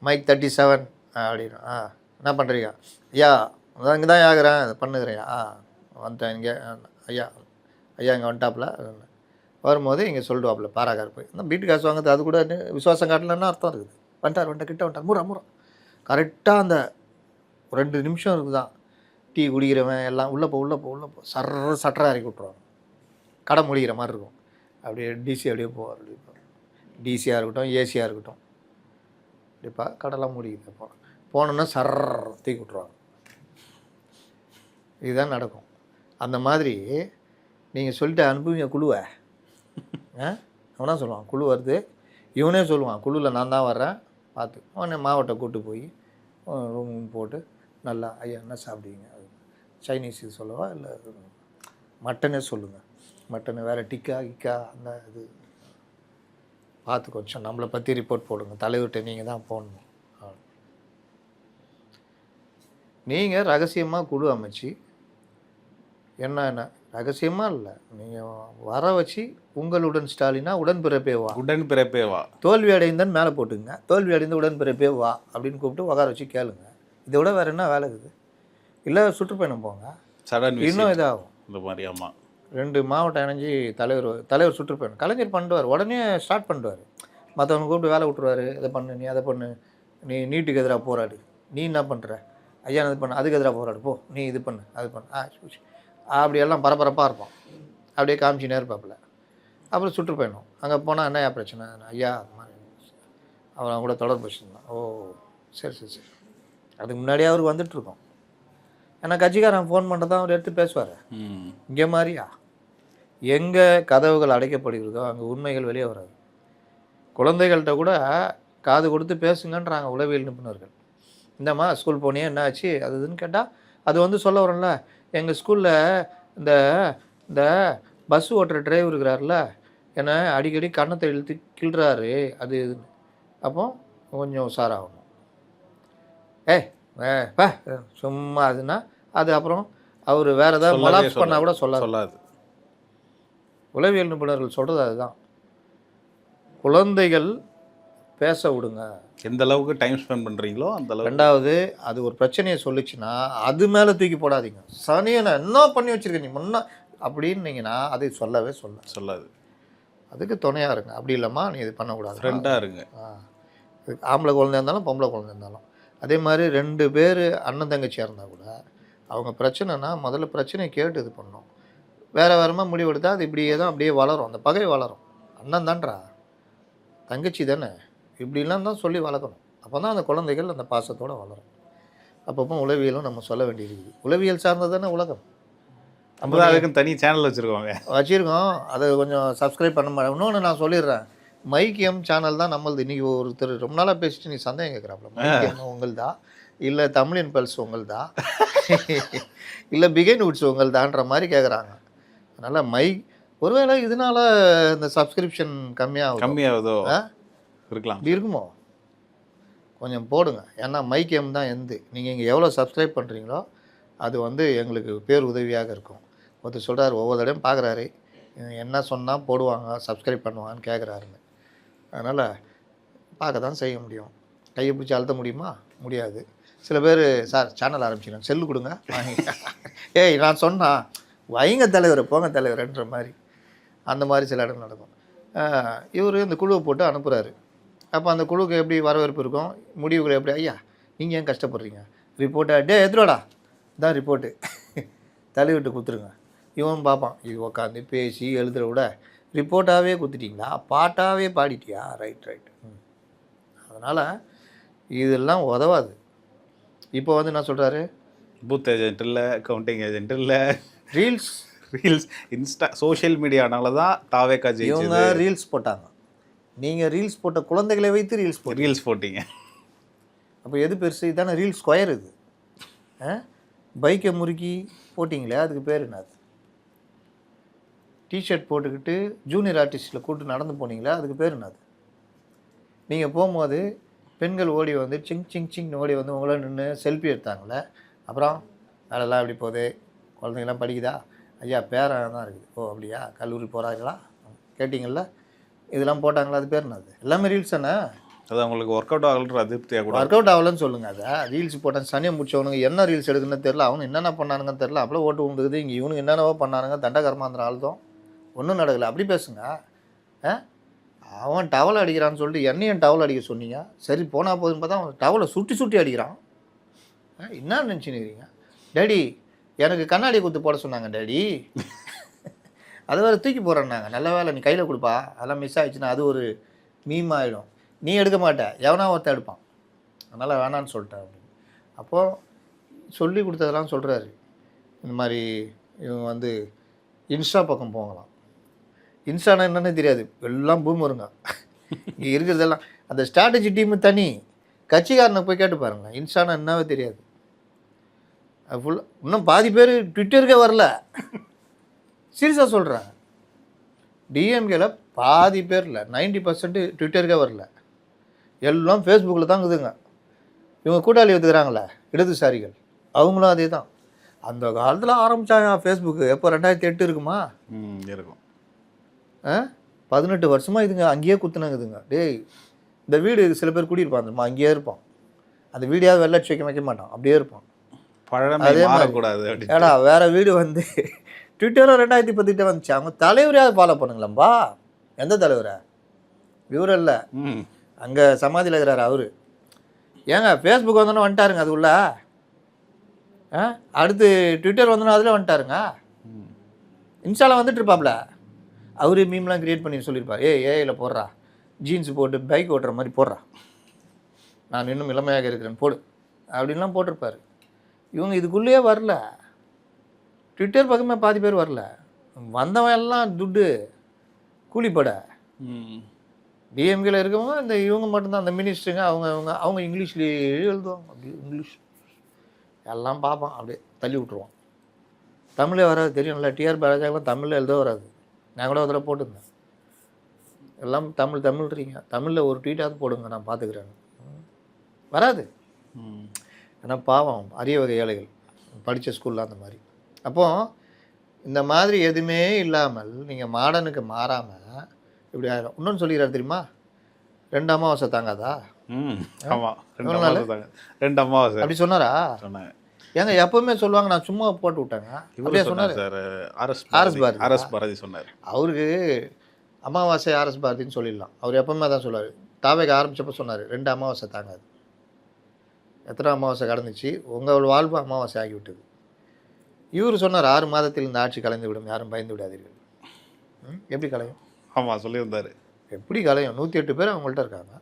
மைக் 37 அப்படின்னு. என்ன பண்ணுறீங்க ஐயா? அதான் இங்கே தான் ஆகிறேன், அதை பண்ணுகிறேன். வந்துட்டேன் இங்கே ஐயா. ஐயா இங்கே வந்துட்டாப்புல, வரும்போது இங்கே சொல்லிடுவாப்புல பாராக்கார் போய் இந்த வீட்டு காசு வாங்குறது. அது கூட விசுவாசம் காட்டலன்னா அர்த்தம் இருக்குது. வந்துட்டார் கிட்ட வந்துட்டார், மூறா கரெக்டாக அந்த 2 நிமிஷம் இருக்குதான். டீ குடிக்கிறவன் எல்லாம் உள்ளே போ சட்டராக இறக்கி விட்ருவாங்க. கடை முடிகிற மாதிரி இருக்கும். அப்படியே டிசி அப்படியே போவார். அப்படியே டிசியாக இருக்கட்டும், ஏசியாக இருக்கட்டும், இப்படிப்பா கடைலாம் முடிக்குது. போனோன்னா தூக்கி விட்ருவாங்க. இதுதான் நடக்கும். அந்த மாதிரி நீங்கள் சொல்லிட்டு அனுப்புவீங்க குழுவை. அவனா சொல்லுவான் குழு வருது, இவனே சொல்லுவான் குழுவில் நான் தான் வர்றேன் பார்த்து. அவனே மாவட்டம் கூப்பிட்டு போய் ரூம் போட்டு நல்லா ஐயா என்ன சாப்பிடுவீங்க, சைனீஸ் இது சொல்லவா இல்லை மட்டனே சொல்லுங்கள், மட்டனு வேறு டிக்கா கிக்கா அந்த இது பார்த்து கொஞ்சம் நம்மளை பற்றி ரிப்போர்ட் போடுங்க, தலைவர்கிட்ட நீங்கள் தான் போடணும். நீங்கள் ரகசியமாக குழு அமைச்சு என்ன ரகசியமாக இல்லை, நீங்கள் வர வச்சு உங்களுடன் ஸ்டாலினா உடன்பிறப்பே வா, தோல்வி அடைந்தன்னு மேலே போட்டுங்க, தோல்வி அடைந்த உடன்பிறப்பே வா அப்படின்னு கூப்பிட்டு உட்கார வச்சு கேளுங்க. இதை விட வேறு என்ன வேலை இருக்குது? இல்லை சுற்றுப்பயணம் போங்க, இன்னும் இதாகும். இந்த மாதிரி ஆமாம் 2 மாவட்டம் இணைஞ்சி தலைவர் சுற்றுப்பயணம் கலைஞர் பண்ணுவார், உடனே ஸ்டார்ட் பண்ணுவார். மற்றவங்க கூப்பிட்டு வேலை விட்டுருவார். இதை பண்ணு, நீ அதை பண்ணு, நீ நீட்டுக்கு எதிராக போராடு, நீ என்ன பண்ணுற ஐயா இது பண்ணு, அதுக்கு எதிராக போராடு போ, நீ இது பண்ணு அது பண்ணு, அப்படியெல்லாம் பரபரப்பாக இருப்பான். அப்படியே காமிச்சினே இருப்பாப்புல. அப்புறம் சுற்றுப்பயணம் அங்கே போனால் என்னையா பிரச்சனை ஐயா அது மாதிரி அவன் கூட தொடர்பு வச்சுருந்தான். ஓ சரி அதுக்கு முன்னாடியே அவருக்கு வந்துட்டுருக்கோம். ஏன்னா கட்சிக்காரன் ஃபோன் பண்ணுறதா அவர் எடுத்து பேசுவார். இங்கே மாதிரியா எங்கே கதவுகள் அடைக்கப்படுகிறதோ அங்கே உண்மைகள் வெளியே வராது. குழந்தைகள்கிட்ட கூட காது கொடுத்து பேசுங்கன்றாங்க உளவியல் நிபுணர்கள். இந்தம்மா ஸ்கூல் போனியே என்ன ஆச்சு அது இதுன்னு கேட்டால் அது வந்து சொல்ல வரோம்ல, எங்கள் ஸ்கூலில் இந்த இந்த பஸ் ஓட்டுற டிரைவர் இருக்கிறார்ல, என்னை அடிக்கடி கண்ணத்தை இழுத்து கிள்றாரு அது இதுன்னு. அப்போ கொஞ்சம் உஷாராகணும். சும்மா அதுன்னா அது அப்புறம் அவர் வேறு ஏதாவது மொலாப்ஸ் பண்ணால் கூட சொல்லாது. உளவியல் நிபுணர்கள் சொல்கிறது அதுதான். குழந்தைகள் பேச விடுங்க. எந்த அளவுக்கு டைம் ஸ்பெண்ட் பண்ணுறீங்களோ அந்த அளவுக்கு. ரெண்டாவது அது ஒரு பிரச்சனையை சொல்லிச்சுன்னா அது மேலே தூக்கி போடாதீங்க. சனியை நான் என்ன பண்ணி வச்சுருக்கேன் நீ முன்னா அப்படின்னீங்கன்னா அதை சொல்லவே சொல்லாது. அதுக்கு துணையாக இருங்க. அப்படி இல்லைம்மா நீ இது பண்ணக்கூடாது, ஃப்ரெண்டாக இருங்க. ஆம்பளை குழந்தை இருந்தாலும் பொம்பளை குழந்தை இருந்தாலும் அதே மாதிரி 2 பேர் அண்ணன் தங்கச்சியாக இருந்தால் கூட அவங்க பிரச்சனைனா முதல்ல பிரச்சனையை கேட்டு இது பண்ணணும். வேறு முடிவு எடுத்தால் அது இப்படியே தான் அப்படியே வளரும், அந்த பகை வளரும். அண்ணன் தான்றா தங்கச்சி தானே இப்படிலாம் தான் சொல்லி வளர்க்கணும். அப்போ தான் அந்த குழந்தைகள் அந்த பாசத்தோடு வளரும். அப்பப்போ உளவியலும் நம்ம சொல்ல வேண்டியிருக்குது. உளவியல் சார்ந்தது தானே உலகம். நம்ம தான் அதுக்குன்னு தனி சேனல் வச்சுருக்கோம். அதை கொஞ்சம் சப்ஸ்கிரைப் பண்ண மாட்டேன். இன்னொன்று நான் சொல்லிடுறேன், மைக் எம் சேனல் தான் நம்மளது. இன்றைக்கி ஒருத்தர் ரொம்ப நாளாக பேசிட்டு நீ சந்தேகம் கேட்குறாப்புல, மைக் எம் உங்கள்தா இல்லை தமிழின் பல்ஸ் உங்கள்தா இல்லை பிகைன் வுட்ஸ் உங்கள்தான்ற மாதிரி கேட்குறாங்க. அதனால் மைக் ஒருவேளை இதனால இந்த சப்ஸ்கிரிப்ஷன் கம்மியாகுதோ இருக்கலாம். இப்படி இருக்குமோ கொஞ்சம் போடுங்க. ஏன்னா மைக் எம் தான் நீங்கள் இங்கே எவ்வளோ சப்ஸ்கிரைப் பண்ணுறீங்களோ அது வந்து எங்களுக்கு பேர் உதவியாக இருக்கும். ஒருத்தர் சொல்கிறார் ஒவ்வொரு தடையும் பார்க்குறாரு என்ன சொன்னால் போடுவாங்க சப்ஸ்கிரைப் பண்ணுவாங்கன்னு கேட்குறாருன்னு. அதனால் பார்க்க தான் செய்ய முடியும். கையை பிடிச்சி அழுத்த முடியுமா? முடியாது. சில பேர் சார் சேனல் ஆரம்பிச்சிடுறாங்க, செல்லு கொடுங்க ஏய் நான் சொன்னால் வைங்க தலைவர் போங்க தலைவர்ன்ற மாதிரி அந்த மாதிரி சில இடம் நடக்கும். இவர் இந்த குழுவை போட்டு அனுப்புகிறாரு. அப்போ அந்த குழுவுக்கு எப்படி வரவேற்பு இருக்கும், முடிவுகள் எப்படி? ஐயா நீங்கள் ஏன் கஷ்டப்படுறீங்க, ரிப்போர்ட்டை எடுத்துடா தான் ரிப்போர்ட்டு தலைவிட்டு கொடுத்துருங்க. இவன் பார்ப்பான், இது உட்காந்து பேசி எழுதுகிற விட ரிப்போர்ட்டாகவே கொடுத்துட்டிங்களா, பாட்டாகவே பாடிட்டியா, ரைட். அதனால் இதெல்லாம் உதவாது. இப்போ வந்து என்ன சொல்கிறாரு, பூத் ஏஜென்ட் இல்லை, கவுண்டிங் ஏஜென்ட் இல்லை, ரீல்ஸ் இன்ஸ்டா சோஷியல் மீடியானால தான் தாவேக்கா இவங்க ரீல்ஸ் போட்டாங்க. நீங்கள் ரீல்ஸ் போட்ட குழந்தைகளை வைத்து ரீல்ஸ் போட்டீங்க. அப்போ எது பெருசு? இதானே ரீல்ஸ் ஸ்கொயர். இது பைக்கை முறுக்கி போட்டிங்களே அதுக்கு பேர் என்னது? டிஷர்ட் போட்டுக்கிட்டு ஜூனியர் ஆர்டிஸ்ட்டில் கூப்பிட்டு நடந்து போனீங்களே அதுக்கு பேர் என்னது? நீங்கள் போகும்போது பெண்கள் ஓடி வந்து சிங் சிங் சிங்னு ஓடி வந்து உங்கள நின்று செல்ஃபி எடுத்தாங்களே, அப்புறம் வேலைலாம் எப்படி போகுது, குழந்தைங்களாம் படிக்குதா, ஐயா பேரன் தான் இருக்குது, ஓ அப்படியா கல்லூரி போகிறாங்களா கேட்டிங்கள்ல, இதெல்லாம் போட்டாங்களா அது பேர் என்னது? எல்லாமே ரீல்ஸ் தானே. அது அவங்களுக்கு ஒர்க் அவுட் ஆகலன்ற அதிருப்தியாக கூட. ஒர்க் அவுட் ஆகலன்னு சொல்லுங்கள். அதை ரீல்ஸ் போட்டேன் சனியை முடிச்சவனுங்க என்ன ரீல்ஸ் எடுக்குன்னு தெரில, அவனு என்னென்ன பண்ணானுங்கன்னு தெரில, அப்படியே ஓட்டு உண்டுக்குது. இங்கே இவனுக்கு என்னென்னவோ பண்ணானுங்க, தண்டகரமாந்திர ஆள்தான் ஒன்றும் நடக்கலை. அப்படி பேசுங்க. அவன் டவல் அடிக்கிறான்னு சொல்லிட்டு என்னையும் டவல் அடிக்க சொன்னீங்க, சரி போனால் போதுன்னு பார்த்தா அவன் டவலை சுட்டி சுட்டி அடிக்கிறான். என்ன நினச்சினுக்கிறீங்க? டேடி எனக்கு கண்ணாடி குத்து போட சொன்னாங்க டேடி, அது வேறு தூக்கி போடுறேன்னாங்க. நல்ல வேலை நீ கையில் கொடுப்பா, அதெல்லாம் மிஸ் ஆகிடுச்சுன்னா அது ஒரு மீம் ஆகிடும், நீ எடுக்க மாட்ட எவனா ஒருத்தன் எடுப்பான், அதனால் வேணான்னு சொல்லிட்டேன் அப்படின்னு. அப்போது சொல்லி கொடுத்ததெல்லாம் சொல்கிறாரு. இந்த மாதிரி இவங்க வந்து இன்ஸ்டா பக்கம் போகலாம். இன்ஸ்டானா என்னன்னு தெரியாது, எல்லாம் பூம் வருங்க இங்கே இருக்கிறதெல்லாம். அந்த ஸ்ட்ராட்டஜி டீமு தனி, கட்சிக்காரனை போய் கேட்டு பாருங்களேன், இன்ஸ்டானா என்னவே தெரியாது. அது ஃபுல்லாக இன்னும் பாதி பேர் ட்விட்டருக்கே வரல. சீரியஸாக சொல்கிறேன், டிஎம்கேல பாதி பேரில் 90% ட்விட்டருக்கே வரல, எல்லாம் ஃபேஸ்புக்கில் தான் இருக்குதுங்க. இவங்க கூட்டாளி எடுத்துக்கிறாங்களே இடதுசாரிகள், அவங்களும் அதே தான். அந்த காலத்தில் ஆரம்பித்தாங்க ஃபேஸ்புக்கு, எப்போ 2008 இருக்குமா இருக்கும், 18 வருஷமாக இதுங்க அங்கேயே குத்துனாங்குதுங்க. டேய் இந்த வீடு சில பேர் குடியிருப்பான் அங்கேயே இருப்பான், அந்த வீடியாவது வெள்ளை அடிச்சு வைக்க மாட்டான், அப்படியே இருப்பான். அதே மாறக்கூடாது. ஏடா வேறு வீடு வந்து ட்விட்டரும் 2010 வந்துச்சு, அவங்க தலைவரையாவது ஃபாலோ பண்ணுங்களேம்பா. எந்த தலைவரை? இவரு இல்லை, அங்கே சமாதியில் இருக்கிறாரு அவரு. ஏங்க ஃபேஸ்புக் வந்தோன்னே வந்துட்டாருங்க அது உள்ள, அடுத்து ட்விட்டர் வந்தோன்னா அதில் வந்துட்டாருங்க. இன்ஸ்டாவில் வந்துட்டு இருப்பாப்ல, அவரு மீம்லாம் க்ரியேட் பண்ணி சொல்லியிருப்பார், ஏஐயில் போடுறா, ஜீன்ஸ் போட்டு பைக் ஓட்டுற மாதிரி போடுறா, நான் இன்னும் இளமையாக இருக்கிறேன் போடு அப்படின்லாம் போட்டிருப்பார். இவங்க இதுக்குள்ளேயே வரல, ட்விட்டர் பக்கமே பாதி பேர் வரல, வந்தவன் எல்லாம் துட்டு கூலிப்பட. டிஎம்கேல இருக்கவங்க இந்த இவங்க மட்டும்தான், அந்த மினிஸ்டருங்க, அவங்க இங்கிலீஷ்லேயே எழுதுவாங்க, அப்படி இங்கிலீஷ் எல்லாம் பார்ப்பான், அப்படியே தள்ளி விட்ருவான். தமிழே வராது தெரியும்ல, டிஆர் பாலாஜாக்கெலாம் தமிழில் எழுத வராது. நான் கூட அதில் போட்டிருந்தேன், எல்லாம் தமிழ்றீங்க, தமிழில் ஒரு ட்வீட்டாவது போடுங்க நான் பார்த்துக்கிறேன், வராது. ஏன்னா பாவம் அரிய வகை ஏழைகள் படித்த ஸ்கூலில் அந்த மாதிரி. அப்போது இந்த மாதிரி எதுவுமே இல்லாமல் நீங்கள் மாடர்னுக்கு மாறாமல் இப்படி ஆயிடும். இன்னொன்று சொல்லிக்கிறார் தெரியுமா, 2 அமாவாசை தாங்காதா? ஆமாம், 2 அமாவாசை அப்படி சொன்னாரா? சொன்னாங்க. ஏங்க எப்பவுமே சொல்லுவாங்க, நான் சும்மா போட்டு விட்டாங்க அப்படியே சொன்னார் சார். ஆர்எஸ் பாரதி சொன்னார். அவருக்கு அமாவாசை ஆர்எஸ் பாரதின்னு சொல்லிடலாம், அவர் எப்பவுமே தான் சொல்லுவார். தாவேக்கு ஆரம்பித்தப்போ சொன்னார் 2 அமாவாசை தாங்காது. எத்தனை அமாவாசை கடந்துச்சு, உங்கள் வாழ்வு அமாவாசை ஆகிவிட்டது. இவர் சொன்னார் 6 மாதத்தில் இந்த ஆட்சி கலைந்து விடும், யாரும் பயந்து விடாதீர்கள். எப்படி கலையும்? ஆமாம் சொல்லியிருந்தார். எப்படி கலையும்? 108 பேர் அவங்கள்ட்ட இருக்காங்க,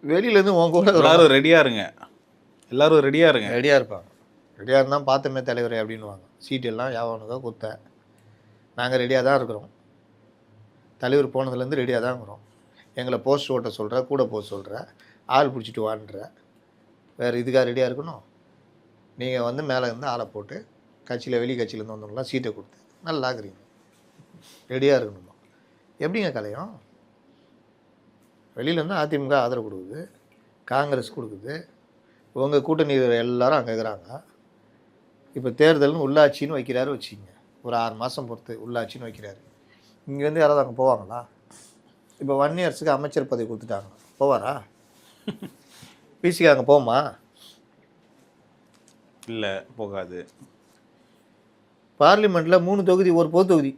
வெளியிலேருந்து உங்க கூட எல்லாரும் ரெடியாக இருங்க, எல்லாரும் ரெடியாக இருங்க. ரெடியாக இருப்பாங்க. ரெடியாக இருந்தால் பார்த்தமே தலைவரே அப்படின்வாங்க. சீட்டு எல்லாம் யாவனுக்கோ குத்த, நாங்கள் ரெடியாக தான் இருக்கிறோம், தலைவர் போனதுலேருந்து ரெடியாக தான் இருக்கிறோம். எங்களை போஸ்ட் ஓட்ட சொல்கிற, கூட போக சொல்கிற, ஆள் பிடிச்சிட்டு வான்ற, வேறு இதுக்காக ரெடியாக இருக்கணும். நீங்கள் வந்து மேலே இருந்து ஆளை போட்டு கட்சியில் வெளி கட்சியிலேருந்து வந்தவங்களாம் சீட்டை கொடுத்து நல்லா இருக்கிறீங்க, ரெடியாக இருக்கணுமா? எப்படிங்க கலையும்? வெளியிலேருந்து அதிமுக ஆதரவு கொடுக்குது, காங்கிரஸ் கொடுக்குது, உங்கள் கூட்டணி எல்லாரும் அங்கே இருக்கிறாங்க. இப்போ தேர்தல்னு உள்ளாட்சின்னு வைக்கிறாரு வச்சுக்கிங்க, ஒரு 6 மாதம் பொறுத்து உள்ளாட்சின்னு வைக்கிறாரு. இங்கேருந்து யாராவது அங்கே போவாங்களா? இப்போ வன்னியரசுக்கு அமைச்சர் பதவி கொடுத்துட்டாங்க, போவாரா? பிசிக்கு அங்கே போமா? இல்லை, போகாது. பார்லிமெண்ட்டில் 3 தொகுதி, ஒரு பொது தொகுதி,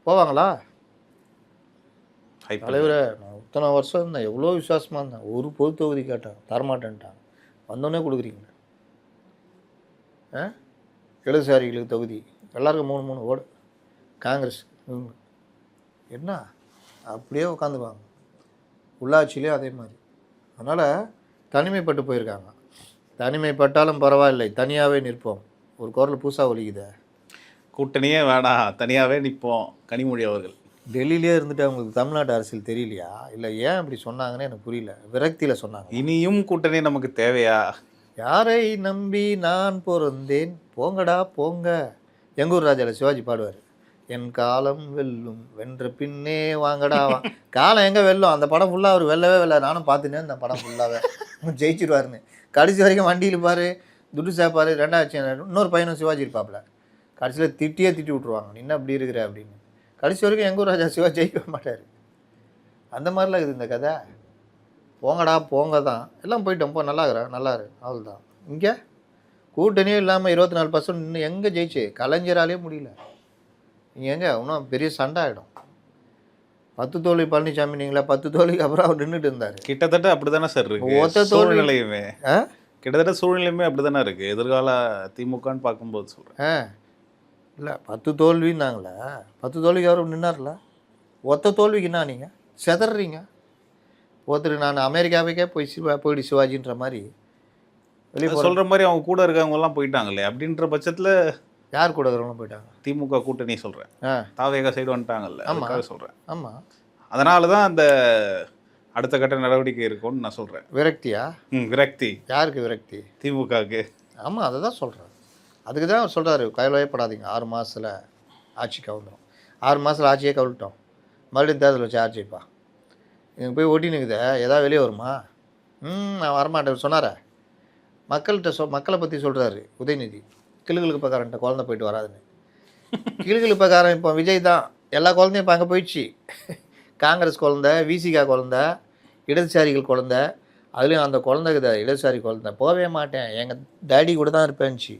போவாங்களா? தலைவரை நான் இத்தனை வருஷம் இருந்தேன், எவ்வளோ விசுவாசமாக இருந்தேன், ஒரு பொது தொகுதி கேட்டாங்க, தரமாட்டேன்ட்டாங்க, வந்தோடனே கொடுக்குறீங்க. இடதுசாரிகளுக்கு தொகுதி, எல்லாருக்கும் 3 ஓடு, காங்கிரஸ் என்ன அப்படியே உட்காந்துக்குவாங்க. உள்ளாட்சியிலே அதே மாதிரி. அதனால் தனிமைப்பட்டு போயிருக்காங்க. தனிமைப்பட்டாலும் பரவாயில்லை, தனியாகவே நிற்போம், ஒரு குரல் புதுசாக ஒலிக்குதே, கூட்டணியே வேணாம் தனியாகவே நிற்போம். கனிமொழி அவர்கள் டெல்லியிலே இருந்துட்டு அவங்களுக்கு தமிழ்நாட்டு அரசியல் தெரியலையா, இல்லை ஏன் இப்படி சொன்னாங்கன்னு எனக்கு புரியல, விரக்தியில் சொன்னாங்க. இனியும் கூட்டணி நமக்கு தேவையா? யாரை நம்பி நான் பொறந்தேன் போங்கடா போங்க. எங்கூர் ராஜாவில் சிவாஜி பாடுவார், என் காலம் வெல்லும் வென்ற பின்னே வாங்கடா வா. காலம் எங்கே வெல்லும்? அந்த படம் ஃபுல்லாக அவர் வெல்லவே வெல்ல. நானும் பார்த்துனேன் இந்த படம் ஃபுல்லாகவே. ஜெயிச்சிருவாருன்னு கடைசி வரைக்கும் வண்டியில் பாரு, துட்டு சாப்பாரு, ரெண்டாச்சு இன்னொரு பையனும் சிவாஜி இருப்பாப்புல. கடைசியில் திட்டியே திட்டி விட்ருவாங்க, நீ என்ன அப்படி இருக்கிற அப்படின்னு. கடைசி வரைக்கும் எங்கூர் ராஜா சிவாஜி ஜெயிக்கவே மாட்டார். அந்த மாதிரிலாம் இருக்குது இந்த கதை. போங்கடா போங்க தான் எல்லாம் போயிட்டோம், போ நல்லா இருக்கிறேன் நல்லா இரு அவ்வளோதான். இங்கே கூட்டணியும் இல்லாமல் 24% இன்னும் எங்கே ஜெயிச்சு? கலைஞராலே முடியல. நீங்கள் எங்கே இன்னும் பெரிய சண்டை ஆகிடும். 10 தோல்வி பழனிசாமி நீங்களா, 10 தோல்விக்கு அப்புறம் அவர் நின்றுட்டு இருந்தார். கிட்டத்தட்ட அப்படிதானே சார் இருக்கு ஒத்த தோல்வி சூழ்நிலையுமே. கிட்டத்தட்ட சூழ்நிலையுமே அப்படிதானே இருக்கு எதிர்கால திமுகன்னு பார்க்கும்போது சொல்கிறேன். இல்லை 10 தோல்வின்னாங்களே, 10 தோல்விக்கு அவர் நின்னார்ல. ஒத்த தோல்விக்குன்னா நீங்கள் செதறீங்க. ஒருத்தர் நான் அமெரிக்காவுக்கே போயிடு சிவாஜின்ற மாதிரி வெளியே சொல்கிற மாதிரி அவங்க கூட இருக்கவங்கலாம் போயிட்டாங்களே, அப்படின்ற பட்சத்தில் யார் கூட இருக்கிறவங்களும் போயிட்டாங்க. திமுக கூட்டணி சொல்கிறேன், தாவேகா சைடு வந்துட்டாங்கல்ல, அதுக்காக சொல்கிறேன். ஆமாம், அதனால தான் அந்த அடுத்த கட்ட நடவடிக்கை இருக்கும்னு நான் சொல்கிறேன். விரக்தியா? விரக்தி. யாருக்கு விரக்தி? திமுகவுக்கு. ஆமாம், அதை தான் சொல்கிறேன். அதுக்கு தான் அவர் சொல்கிறாரு, கவலையப்படாதீங்க, 6 மாதத்தில் ஆட்சி கவுந்துடும். 6 மாதத்தில் ஆட்சியே கவிழ்ட்டோம், மறுபடியும் தேர்தல் வச்சு ஆட்சிப்பா. இங்கே போய் ஓட்டினுக்குதே, ஏதாவது வெளியே வருமா? நான் வரமாட்டேன் சொன்னாரே. மக்களை பற்றி சொல்கிறாரு உதயநிதி. கிளுகிழுப்பக்காரன்ட்ட குழந்தை போயிட்டு வராதுன்னு. கிளுகிழுப்பக்காரன் இப்போ விஜய் தான். எல்லா குழந்தையும் இப்போ அங்கே போயிடுச்சு. காங்கிரஸ் குழந்தை, விசிகா குழந்தை, இடதுசாரிகள் குழந்தை. அதுலேயும் அந்த குழந்தைக்கு இடதுசாரி குழந்தை போகவே மாட்டேன், எங்கள் டேடி கூட தான் இருப்பேன்ச்சு.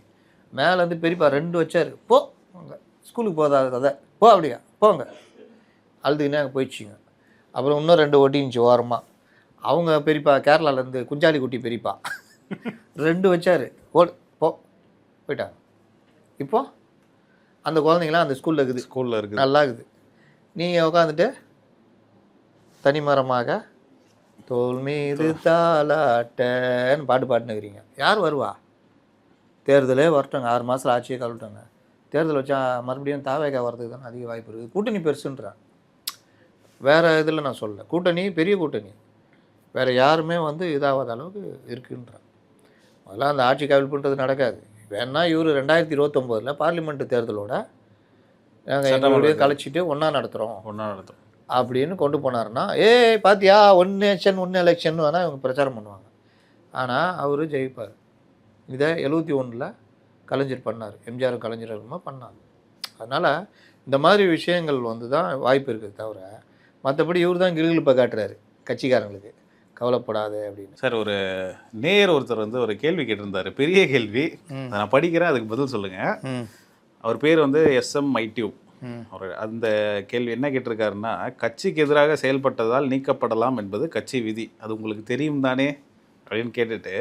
மேலே வந்து பெரியப்பா 2 வச்சார், போ அங்கே ஸ்கூலுக்கு போதாத கதை, போ அப்படியா போங்க அழுதுக்குன்னே அங்கே போயிடுச்சுங்க. அப்புறம் இன்னும் 2 ஓட்டிச்சு ஓரமாக. அவங்க பெரியப்பா கேரளாலேருந்து குஞ்சாலி குட்டி பெரியப்பா 2 வச்சார், ஓடு போ போயிட்டாங்க. இப்போ அந்த குழந்தைங்களாம் அந்த ஸ்கூலில் இருக்குது, நல்லா இருக்குது. நீங்கள் உட்காந்துட்டு தனிமரமாக தோல் மீது தாலாட்டன்னு பாட்டுன்னு இருக்கிறீங்க. யார் வருவா? தேர்தலே வரட்டோங்க, 6 மாதத்தில் ஆட்சியே கவிழ்ட்டோங்க. தேர்தல் வச்சா மறுபடியும் தாவேகா வர்றதுக்கு தானே அதிக வாய்ப்பு இருக்குது. கூட்டணி பெருசுன்றான், வேறு இதில் நான் சொல்லலை. கூட்டணி பெரிய கூட்டணி, வேறு யாருமே வந்து இதாகாத அளவுக்கு இருக்குன்றான். அதெல்லாம் அந்த ஆட்சி கவிழ்ப்புன்றது நடக்காது. வேணா இவர் 2029 பார்லிமெண்ட் தேர்தலோட நாங்கள் எங்களுடைய கழிச்சிட்டு ஒன்றா நடத்துகிறோம் அப்படின்னு கொண்டு போனாருன்னா, பார்த்தியா 1 நேஷன் 1 எலெக்ஷன் வேணால் இவங்க பிரச்சாரம் பண்ணுவாங்க. ஆனால் அவர் ஜெயிப்பார். இதை 71 கலைஞர் பண்ணார், எம்ஜிஆர் கலைஞர் பண்ணாங்க. அதனால் இந்த மாதிரி விஷயங்கள் வந்து தான் வாய்ப்பு இருக்குது தவிர, மற்றபடி இவர் தான் கிளுகிழுப்பை காட்டுறாரு கட்சிக்காரங்களுக்கு, கவலைப்படாது அப்படின்னு. சார், ஒரு நேயர் ஒருத்தர் வந்து ஒரு கேள்வி கேட்டிருந்தாரு, பெரிய கேள்வி. நான் படிக்கிறேன், அதுக்கு பதில் சொல்லுங்கள். அவர் பேர் வந்து SM மைடியூப். அவர் அந்த கேள்வி என்ன கேட்டிருக்காருன்னா, கட்சிக்கு எதிராக செயல்பட்டதால் நீக்கப்படலாம் என்பது கட்சி விதி, அது உங்களுக்கு தெரியும் தானே அப்படின்னு கேட்டுட்டு,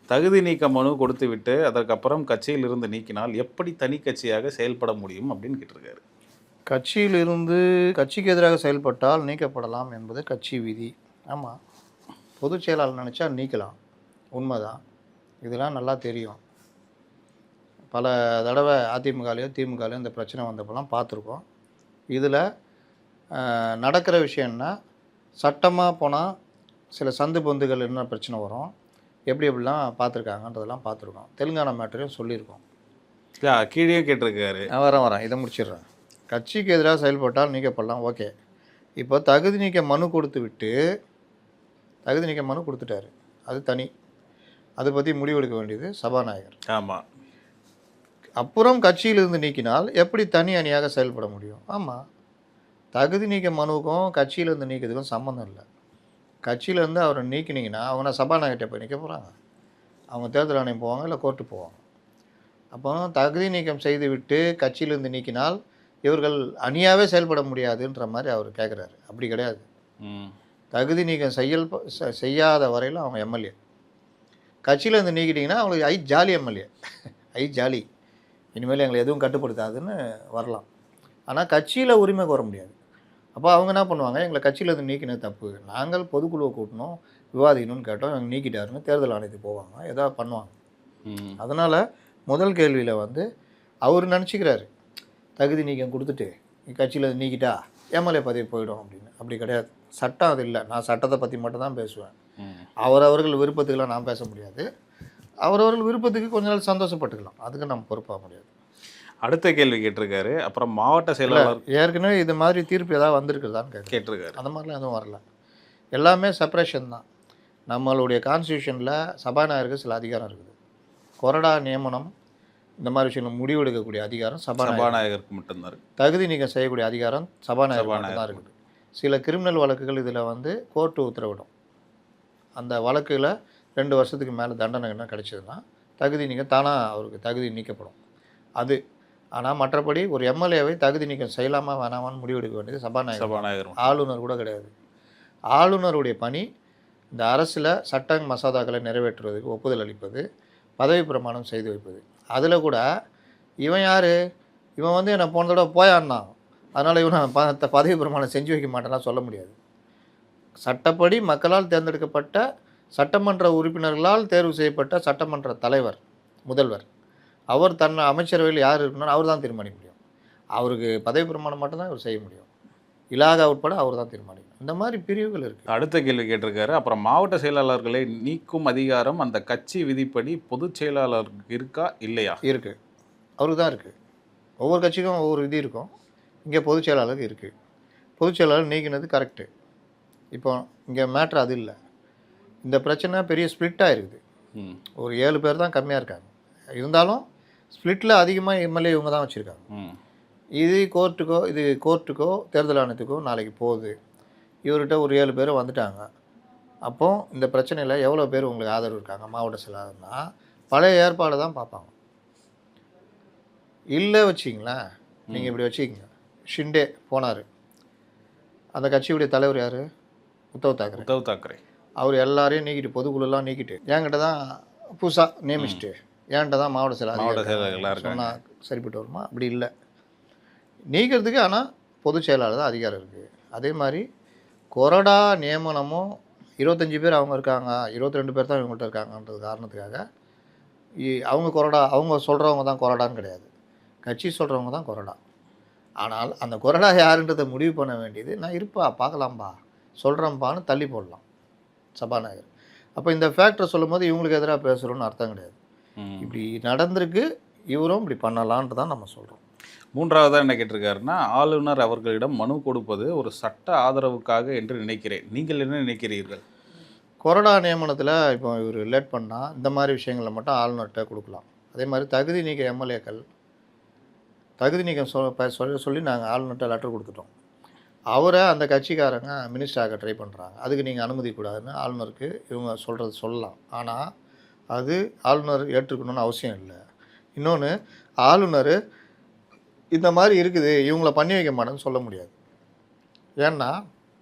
தகுதி நீக்க மனு கொடுத்து விட்டு அதற்கப்புறம் கட்சியிலிருந்து நீக்கினால் எப்படி தனி கட்சியாக செயல்பட முடியும் அப்படின்னு கேட்டிருக்காரு. கட்சியிலிருந்து கட்சிக்கு எதிராக செயல்பட்டால் நீக்கப்படலாம் என்பது கட்சி விதி. ஆமாம், பொதுச் செயலாளர் நினச்சா நீக்கலாம், உண்மைதான். இதெல்லாம் நல்லா தெரியும். பல தடவை அதிமுகலையும் திமுகலையும் இந்த பிரச்சனை வந்தப்பெல்லாம் பார்த்துருக்கோம். இதில் நடக்கிற விஷயம்னா, சட்டமாக போனால் சில சந்து பொந்துகள் என்ன பிரச்சனை வரும், எப்படிலாம் பார்த்துருக்காங்கன்றதெல்லாம் பார்த்துருக்கோம். தெலுங்கானா மேட்டரையும் சொல்லியிருக்கோம். கீழே கேட்டிருக்காரு. வரேன் இதை முடிச்சிடுறேன். கட்சிக்கு எதிராக செயல்பட்டால் நீக்கப்படலாம், ஓகே. இப்போ தகுதி நீக்க மனு கொடுத்துட்டாரு, அது தனி. அதை பற்றி முடிவெடுக்க வேண்டியது சபாநாயகர். ஆமாம். அப்புறம் கட்சியிலிருந்து நீக்கினால் எப்படி தனி அணியாக செயல்பட முடியும்? ஆமாம், தகுதி நீக்க மனுவுக்கும் கட்சியிலேருந்து நீக்கிறதுக்கும் சம்மந்தம் இல்லை. கட்சியிலேருந்து அவரை நீக்கினீங்கன்னா அவங்க சபாநாயகர்கிட்ட போய் நிற்க போகிறாங்க, அவங்க தேர்தல் ஆணையம் போவாங்க, இல்லை கோர்ட்டு போவாங்க. அப்போ தகுதி நீக்கம் செய்து விட்டு கட்சியிலேருந்து நீக்கினால் இவர்கள் அணியாகவே செயல்பட முடியாதுன்ற மாதிரி அவர் கேட்குறாரு. அப்படி கிடையாது. தகுதி நீக்கம் செய்யாத வரையில் அவங்க எம்எல்ஏ. கட்சியிலேருந்து நீக்கிட்டிங்கன்னா அவங்களுக்கு ஜாலி எம்எல்ஏ, ஜாலி, இனிமேல் எங்களை எதுவும் கட்டுப்படுத்தாதுன்னு வரலாம். ஆனால் கட்சியில் உரிமை கோர முடியாது. அப்போ அவங்க என்ன பண்ணுவாங்க, எங்களை கட்சியிலேருந்து நீக்கினது தப்பு, நாங்கள் பொதுக்குழுவை கூட்டணும், விவாதிக்கணும்னு கேட்டோம், எங்கள் நீக்கிட்டாருன்னு தேர்தல் ஆணையத்துக்கு போவாங்க, எதாவது பண்ணுவாங்க. அதனால் முதல் கேள்வியில் வந்து அவர் நினச்சிக்கிறாரு, தகுதி நீக்கம் கொடுத்துட்டு கட்சியில் நீக்கிட்டா எம்எல்ஏ பதவி போயிடும் அப்படின்னு. அப்படி கிடையாது, சட்டம் அது இல்லை. நான் சட்டத்தை பற்றி மட்டும் தான் பேசுவேன், அவர்கள் விருப்பத்துக்கெல்லாம் நான் பேச முடியாது. அவரவர்கள் விருப்பத்துக்கு கொஞ்ச நாள் சந்தோஷப்பட்டுக்கலாம், அதுக்கு நம்ம பொறுப்பாக முடியாது. அடுத்த கேள்வி கேட்டிருக்காரு. அப்புறம் மாவட்ட செயலாளர் ஏற்கனவே இது மாதிரி தீர்ப்பு ஏதாவது வந்திருக்குதான்னு கேட்டிருக்காரு. அந்த மாதிரிலாம் எதுவும் வரல. எல்லாமே செப்பரேஷன் தான். நம்மளுடைய கான்ஸ்டியூஷனில் சபாநாயகருக்கு சில அதிகாரம் இருக்குது. கொறடா நியமனம் இந்த மாதிரி விஷயங்கள் முடிவெடுக்கக்கூடிய அதிகாரம் சபாநாயகருக்கு மட்டும்தான் இருக்குது. தகுதி நீக்கம் செய்யக்கூடிய அதிகாரம் சபாநாயகருக்கு தான் இருக்குது. சில கிரிமினல் வழக்குகள் இதில் வந்து கோர்ட்டு உத்தரவிடும். அந்த வழக்குல 2 வருஷத்துக்கு மேலே தண்டனை என்ன கிடைச்சதுன்னா தகுதி நீக்கம் தானாக அவருக்கு தகுதி நீக்கப்படும் அது. ஆனால் மற்றபடி ஒரு எம்எல்ஏவை தகுதி நீக்கம் செய்யலாமா வேணாமான்னு முடிவெடுக்க வேண்டியது சபாநாயகர், ஆளுநர் கூட கிடையாது. ஆளுநருடைய பணி இந்த அரசில் சட்ட மசோதாக்களை நிறைவேற்றுவதற்கு ஒப்புதல் அளிப்பது, பதவி பிரமாணம் செய்து வைப்பது. அதில் கூட இவன் யார், இவன் வந்து என்னை போன தடவை போயான்னான், அதனால் இவன் பதவி பிரமாணம் செஞ்சு வைக்க மாட்டேன்னா சொல்ல முடியாது. சட்டப்படி மக்களால் தேர்ந்தெடுக்கப்பட்ட சட்டமன்ற உறுப்பினர்களால் தேர்வு செய்யப்பட்ட சட்டமன்ற தலைவர், முதல்வர், அவர் தன் அமைச்சரவையில் யார் இருக்கணும் அவர் தான் தீர்மானிக்க முடியும். அவருக்கு பதவி பிரமாணம் மட்டும்தான் இவர் செய்ய முடியும். இலாகா உட்பட அவர் தான் தீர்மானிக்கணும். இந்த மாதிரி பிரிவுகள் இருக்குது. அடுத்த கேள்வி கேட்டிருக்காரு. அப்புறம் மாவட்ட செயலாளர்களை நீக்கும் அதிகாரம் அந்த கட்சி விதிப்படி பொதுச் செயலாளருக்கு இருக்கா இல்லையா? இருக்குது, அவருக்கு தான் இருக்குது. ஒவ்வொரு கட்சிக்கும் ஒவ்வொரு விதி இருக்கும். இங்கே பொதுச் செயலாளருக்கு இருக்குது. பொதுச் செயலாளர் நீக்கினது கரெக்டு. இப்போ இங்கே மேட்ரு அது இல்லை. இந்த பிரச்சனை பெரிய ஸ்ப்ளிட்டாக இருக்குது. ஒரு 7 பேர் தான் கம்மியாக இருக்காங்க. இருந்தாலும் ஸ்ப்ளிட்டில் அதிகமாக எம்எல்ஏ இவங்க தான் வச்சுருக்காங்க. இது கோர்ட்டுக்கோ தேர்தல் ஆணையத்துக்கோ நாளைக்கு போகுது. இவர்கிட்ட ஒரு 7 பேர் வந்துட்டாங்க. அப்போது இந்த பிரச்சனையில் எவ்வளோ பேர் உங்களுக்கு ஆதரவு இருக்காங்க மாவட்ட செயலாளர்னா பழைய ஏற்பாடு தான் பார்ப்பாங்க. இல்லை வச்சிங்களேன், நீங்கள் இப்படி வச்சுக்கிங்க. ஷிண்டே போனார், அந்த கட்சியுடைய தலைவர் யார்? உத்தவ் தாக்கரே. அவர் எல்லாரையும் நீக்கிட்டு பொதுக்குழுலாம் நீக்கிட்டு என்கிட்ட தான் புதுசாக நியமிச்சுட்டு என்கிட்ட தான் மாவட்ட செயலாளர் சொன்னால் சரிப்பட்டு வருமா? அப்படி இல்லை, நீக்கிறதுக்கு ஆனால் பொதுச் செயலாளர் தான் அதிகாரம் இருக்குது. அதே மாதிரி கொறடா நியமனமும் 25 பேர் அவங்க இருக்காங்க, 22 பேர் தான் இவங்கள்ட்ட இருக்காங்கன்றது காரணத்துக்காக அவங்க கொறடா, அவங்க சொல்கிறவங்க தான் கொறடான்னு கிடையாது, கட்சி சொல்கிறவங்க தான் கொறடா. ஆனால் அந்த கொறடா யாருன்றதை முடிவு பண்ண வேண்டியது நான் இருப்பா பார்க்கலாம்பா சொல்கிறேன்ப்பான்னு தள்ளி போடலாம் சபாநாயகர். அப்போ இந்த ஃபேக்டரை சொல்லும் போது இவங்களுக்கு எதிராக பேசுகிறோன்னு அர்த்தம் கிடையாது. இப்படி நடந்திருக்கு, இவரும் இப்படி பண்ணலான்ட்டு தான் நம்ம சொல்கிறோம். மூன்றாவதாக என்ன கேட்டிருக்காருன்னா, ஆளுநர் அவர்களிடம் மனு கொடுப்பது ஒரு சட்ட ஆதரவுக்காக என்று நினைக்கிறேன், நீங்கள் என்ன நினைக்கிறீர்கள்? கொறடா நியமனத்தில் இப்போ இவர் லேட் பண்ணால் இந்த மாதிரி விஷயங்களில் மட்டும் ஆளுநர்கிட்ட கொடுக்கலாம். அதே மாதிரி தகுதி நீக்க எம்எல்ஏக்கள் தகுதி நீக்கம் சொல்லி நாங்கள் ஆளுநர்கிட்ட லெட்டர் கொடுத்துட்டோம். அவரை அந்த கட்சிக்காரங்க மினிஸ்டர் ஆக ட்ரை பண்ணுறாங்க, அதுக்கு நீங்கள் அனுமதி கூடாதுன்னு ஆளுநருக்கு இவங்க சொல்கிறது சொல்லலாம். ஆனால் அது ஆளுநர் ஏற்றுக்கணும்னு அவசியம் இல்லை. இன்னொன்று, ஆளுநர் இந்த மாதிரி இருக்குது இவங்கள பண்ணி வைக்க மாட்டேன்னு சொல்ல முடியாது. ஏன்னா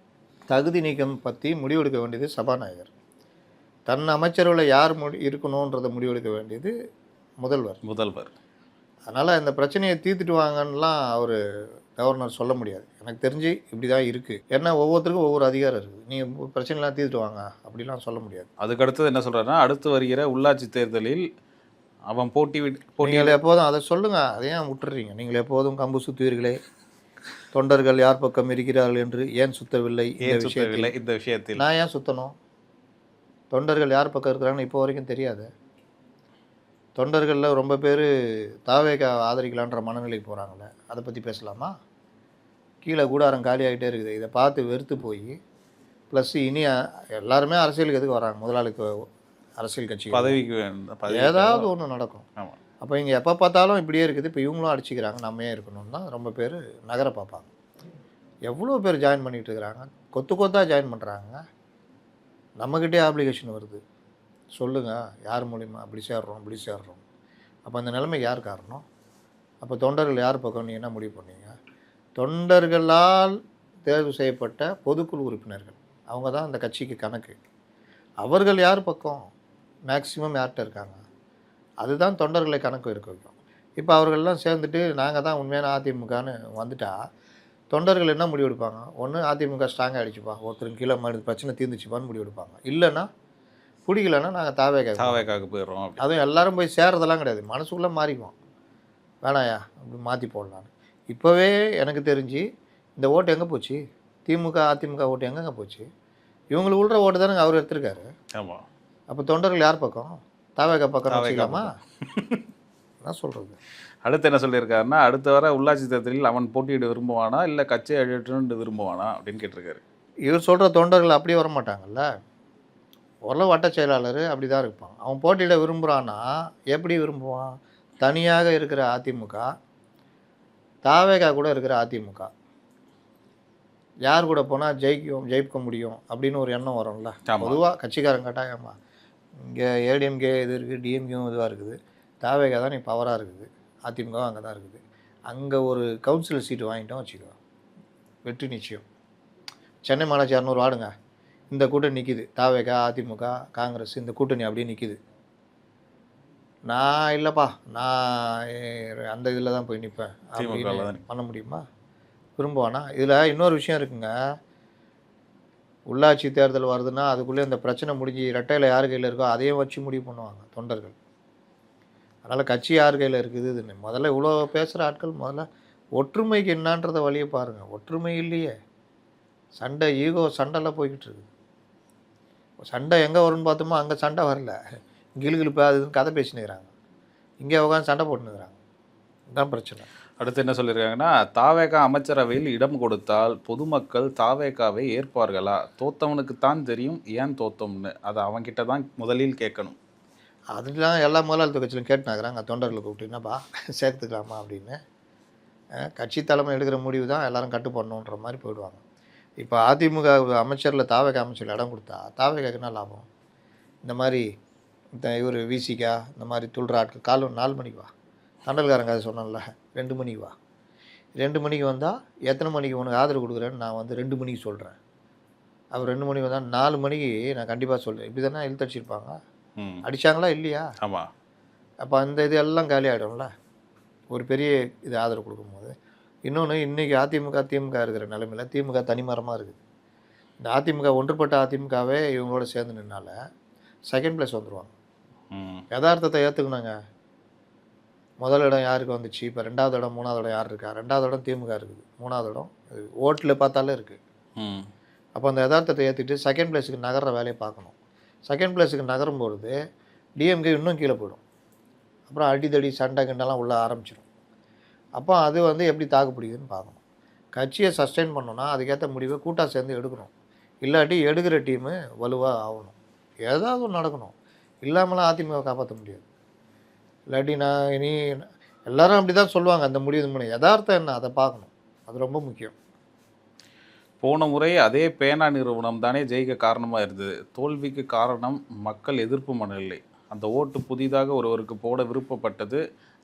தகுதி நீக்கம் பற்றி முடிவெடுக்க வேண்டியது சபாநாயகர். தன் அமைச்சரவையில் யார் இருக்கணுன்றதை முடிவெடுக்க வேண்டியது முதல்வர். அதனால் இந்த பிரச்சனையை தீர்த்துட்டு வாங்கன்னெலாம் அவர் கவர்னர் சொல்ல முடியாது. எனக்கு தெரிஞ்சு இப்படி தான் இருக்குது. ஏன்னா ஒவ்வொருத்தருக்கும் ஒவ்வொரு அதிகாரம் இருக்குது. நீங்கள் பிரச்சனைலாம் தீர்த்துட்டு வாங்க அப்படிலாம் சொல்ல முடியாது. அதுக்கு அடுத்தது என்ன சொல்கிறாருன்னா, அடுத்து வருகிற உள்ளாட்சி தேர்தலில் அவன் நீங்கள் எப்போதும் அதை சொல்லுங்கள், அதையும் விட்டுறீங்க. நீங்கள் எப்போதும் கம்பு சுற்றுவீர்களே, தொண்டர்கள் யார் பக்கம் இருக்கிறார்கள் என்று ஏன் சுத்தவில்லை இந்த விஷயத்தில் நான் ஏன் சுற்றணும்? தொண்டர்கள் யார் பக்கம் இருக்கிறாங்கன்னு இப்போ வரைக்கும் தெரியாது. தொண்டர்களில் ரொம்ப பேர் தாவேக ஆதரிக்கலான்ற மனநிலைக்கு போகிறாங்களே, அதை பற்றி பேசலாமா? கீழே கூடாரம் காலி ஆகிட்டே இருக்குது. இதை பார்த்து வெறுத்து போய் ப்ளஸ் இனி எல்லாருமே அரசியலுக்கு எதுக்கு வராங்க? முதலாளிக்கு அரசியல் கட்சி பதவிக்கு ஏதாவது ஒன்று நடக்கும். அப்போ இங்கே எப்போ பார்த்தாலும் இப்படியே இருக்குது. இப்போ இவங்களும் அடிச்சிக்கிறாங்க, நம்ம ஏன் இருக்கணும்னு தான் ரொம்ப பேர் நகர பார்ப்பாங்க. எவ்வளோ பேர் ஜாயின் பண்ணிகிட்டு இருக்கிறாங்க, கொத்தாக ஜாயின் பண்ணுறாங்க. நம்மக்கிட்டே ஆப்ளிகேஷன் வருது, சொல்லுங்கள் யார் மூலிமா அப்படி சேர்றோம். அப்போ அந்த நிலைமைக்கு யார் காரணம்? அப்போ தொண்டர்கள் யார் பக்கம் நீ என்ன முடிவு பண்ணீங்க? தொண்டர்களால் தேர்வு செய்யப்பட்ட பொதுக்குழு உறுப்பினர்கள் அவங்க தான் அந்த கட்சிக்கு கணக்கு. அவர்கள் யார் பக்கம் மேக்சிமம் யார்கிட்ட இருக்காங்க, அதுதான் தொண்டர்களை கணக்கு இருக்க வைக்கும். இப்போ அவர்கள்லாம் சேர்ந்துட்டு நாங்கள் தான் உண்மையான அதிமுகன்னு வந்துட்டால் தொண்டர்கள் என்ன முடிவு எடுப்பாங்க? ஒன்று அதிமுக ஸ்ட்ராங்காக அடிச்சுப்பா, ஒருத்தருக்கு கீழே மாதிரி பிரச்சனை தீர்ந்துச்சுப்பான்னு முடிவு எடுப்பாங்க. இல்லைன்னா பிடிக்கலன்னா நாங்கள் தாவேக்காக போயிடுறோம். அதுவும் எல்லோரும் போய் சேர்றதெல்லாம் கிடையாது, மனசுக்குள்ளே மாறிக்குவோம், வேணாயா அப்படி மாற்றி போடலான்னு. இப்போவே எனக்கு தெரிஞ்சு இந்த ஓட்டு எங்கே போச்சு? திமுக அதிமுக ஓட்டு எங்கெங்கே போச்சு? இவங்களுக்கு உள்ள ஓட்டு தானே அவர் எடுத்திருக்காரு. ஆமாம். அப்போ தொண்டர்கள் யார் பக்கம்? தாவேக்கா பக்கம் தாவேக்கா வச்சுக்கலாமா? என்ன சொல்கிறது? அடுத்து என்ன சொல்லியிருக்காருன்னா, அடுத்த வர உள்ளாட்சி தேர்தலில் அவன் போட்டியிட விரும்புவானா, இல்லை கட்சியை அழியட்டும்னு விரும்புவானா அப்படின்னு கேட்டிருக்காரு. இவர் சொல்கிற தொண்டர்கள் அப்படியே வர மாட்டாங்கல்ல. ஓரளவு வட்ட செயலாளர் அப்படி தான் இருப்பான். அவன் போட்டியிட விரும்புகிறான்னா எப்படி விரும்புவான்? தனியாக இருக்கிற அதிமுக, தாவேகா கூட இருக்கிற அதிமுக, யார் கூட போனால் ஜெயிக்க முடியும் அப்படின்னு ஒரு எண்ணம் வரும்ல. ஆமா. பொதுவாக கட்சிக்காரங்க கேட்டாங்கம்மா, இங்கே ஏடிஎம்கே இது இருக்குது, டிஎம்கேவும் இதுவாக இருக்குது, தாவேகா தான் நீ பவராக இருக்குது, அதிமுகவும் அங்கே தான் இருக்குது. அங்கே ஒரு கவுன்சிலர் சீட்டு வாங்கிட்டோம் வச்சுக்கோ, வெற்றி நிச்சயம். சென்னை மாநகராட்சி 200 வார்டுங்க, இந்த கூட்டணி நிற்கிது, தாவேகா, அதிமுக, காங்கிரஸ், இந்த கூட்டணி அப்படியே நிற்கிது. நான் இல்லைப்பா, நான் அந்த இதில் தான் போய் நிற்பேன் அப்படின்னு பண்ண முடியுமா? விரும்புவானா? இதில் இன்னொரு விஷயம் இருக்குங்க. உள்ளாட்சி தேர்தல் வருதுன்னா அதுக்குள்ளே இந்த பிரச்சனை முடிஞ்சு ரெட்டையில் யார் கையில் இருக்கோ அதையும் வச்சு முடிவு பண்ணுவாங்க தொண்டர்கள். அதனால் கட்சி யார் கையில் இருக்குது இதுன்னு முதல்ல இவ்வளோ பேசுகிற ஆட்கள் முதல்ல ஒற்றுமைக்கு என்னான்றத வழியை பாருங்கள். ஒற்றுமை இல்லையே, சண்டை, ஈகோ சண்டைலாம் போய்கிட்டு இருக்குது. சண்டை எங்கே வரும்னு பார்த்தோமோ அங்கே சண்டை வரல, கிளுகிழுப்பு அதுன்னு கதை பேசினுக்கிறாங்க, இங்கே உட்காந்து சண்டை போட்டுனுக்கிறாங்க. இதுதான் பிரச்சனை. அடுத்து என்ன சொல்லியிருக்காங்கன்னா, தாவேகா அமைச்சரவையில் இடம் கொடுத்தால் பொதுமக்கள் தாவேகாவை ஏற்பார்களா? தோத்தவனுக்கு தான் தெரியும் ஏன் தோத்தோம்னு, அதை அவன்கிட்ட தான் முதலில் கேட்கணும். அதெல்லாம் எல்லா முதலாளித்துவ கட்சியிலும் கேட்டுனாக்குறாங்க தொண்டர்களை கூப்பிட்டு, என்னப்பா சேர்த்துக்கலாமா அப்படின்னு. கட்சி தலைமை எடுக்கிற முடிவு தான் எல்லாரும் கட்டுப்படணுன்ற மாதிரி போயிடுவாங்க. இப்போ அதிமுக அமைச்சரில் தாவேகா அமைச்சரில் இடம் கொடுத்தா தாவேகாக்கு என்ன லாபம்? இந்த மாதிரி இவர் விசிகா இந்த மாதிரி துள்ளுற ஆட்கள் காலை 4 மணிக்கு வா, தண்டல்காரங்க அதை சொன்னேன்ல 2 மணிக்கு வா, 2 மணிக்கு வந்தால் எத்தனை மணிக்கு உனக்கு ஆதரவு கொடுக்குறேன்னு நான் வந்து 2 மணிக்கு சொல்கிறேன். அவர் 2 மணிக்கு வந்தால் 4 மணிக்கு நான் கண்டிப்பாக சொல்கிறேன். இப்படி தானே இழுத்தடிச்சிருப்பாங்க. அடித்தாங்களா இல்லையா? ஆமாம். அப்போ அந்த இது எல்லாம் காலி ஆகிடும்ல ஒரு பெரிய இது ஆதரவு கொடுக்கும்போது. இன்னொன்று, இன்றைக்கி அதிமுக திமுக இருக்கிற நிலைமையில் திமுக தனிமரமாக இருக்குது. இந்த அதிமுக ஒன்றுபட்ட அதிமுகவே இவங்களோட சேர்ந்து நின்னால செகண்ட் பிளேஸ் வந்துடுவாங்க. யதார்த்தத்தை ஏற்றுக்கணுங்க. முதல் இடம் யாருக்கு வந்துச்சு, இப்போ 2வது இடம் 3வது இடம் யார் இருக்கா? 2வது இடம் திமுக இருக்குது, 3வது இடம் ஓட்டில் பார்த்தாலே இருக்குது. அப்போ அந்த யதார்த்தத்தை ஏற்றிட்டு செகண்ட் பிளேஸுக்கு நகர்ற வேலையை பார்க்கணும். செகண்ட் பிளேஸுக்கு நகரும் பொழுது டிஎம்கே இன்னும் கீழே போயிடும். அப்புறம் அடிதடி சண்டை கிண்டெல்லாம் உள்ள ஆரம்பிச்சிடும். அப்போ அது வந்து எப்படி தாக்கு பிடிக்குதுன்னு பார்க்கணும். கட்சியை சஸ்டெயின் பண்ணணும்னா அதுக்கேற்ற முடிவை கூட்டாக சேர்ந்து எடுக்கணும். இல்லாட்டி எடுக்கிற டீமு வலுவாக ஆகணும். ஏதாவது ஒன்று நடக்கணும். இல்லாமலாம் அதிமுக காப்பாற்ற முடியாது. இல்லாட்டி நான் இனி எல்லாரும் அப்படி தான் சொல்லுவாங்க, அந்த முடிவு யதார்த்தம் என்ன அதை பார்க்கணும். அது ரொம்ப முக்கியம். போன முறை அதே பேனா நிறுவனம் தானே ஜெயிக்க காரணமாக இருந்தது. தோல்விக்கு காரணம் மக்கள் எதிர்ப்பு மனநிலை. அந்த ஓட்டு புதிதாக ஒருவருக்கு போட விருப்பப்பட்டது.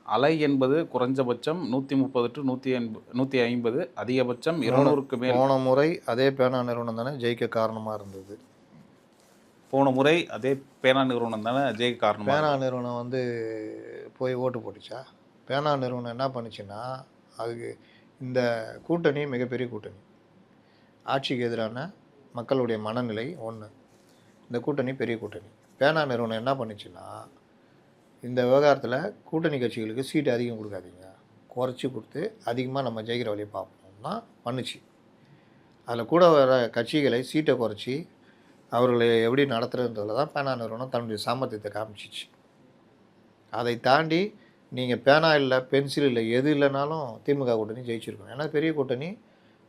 அலை என்பது குறைஞ்சபட்சம் 130 to 150, அதிகபட்சம் 200க்கு மேல். போன முறை அதே பேனா நிறுவனம் தானே ஜெயிக்க காரணமாக இருந்தது. போன முறை அதே பேனா நிறுவனம் தானே ஜெயிக்க காரணம். பேனா நிறுவனம் வந்து போய் ஓட்டு போட்டுச்சா? பேனா நிறுவனம் என்ன பண்ணுச்சுன்னா, அதுக்கு இந்த கூட்டணி மிகப்பெரிய கூட்டணி, ஆட்சிக்கு எதிரான மக்களுடைய மனநிலை ஒன்று. இந்த கூட்டணி பெரிய கூட்டணி. பேனா நிறுவனம் என்ன பண்ணுச்சுன்னா, இந்த விவகாரத்தில் கூட்டணி கட்சிகளுக்கு சீட்டு அதிகம் கொடுக்காதீங்க, குறைச்சி கொடுத்து அதிகமாக நம்ம ஜெயிக்கிற வழியை பார்ப்போம்னா பண்ணுச்சு. அதில் கூட வர கட்சிகளை சீட்டை குறைச்சி அவர்களை எப்படி நடத்துகிறதுன்றதுல தான் பேனா நிறுவனம் தன்னுடைய சாமர்த்தியத்தை காமிச்சிச்சு. அதை தாண்டி நீங்கள் பேனா இல்லை, பென்சில் இல்லை, எது இல்லைனாலும் திமுக கூட்டணி ஜெயிச்சிருக்கணும். ஏன்னா பெரிய கூட்டணி,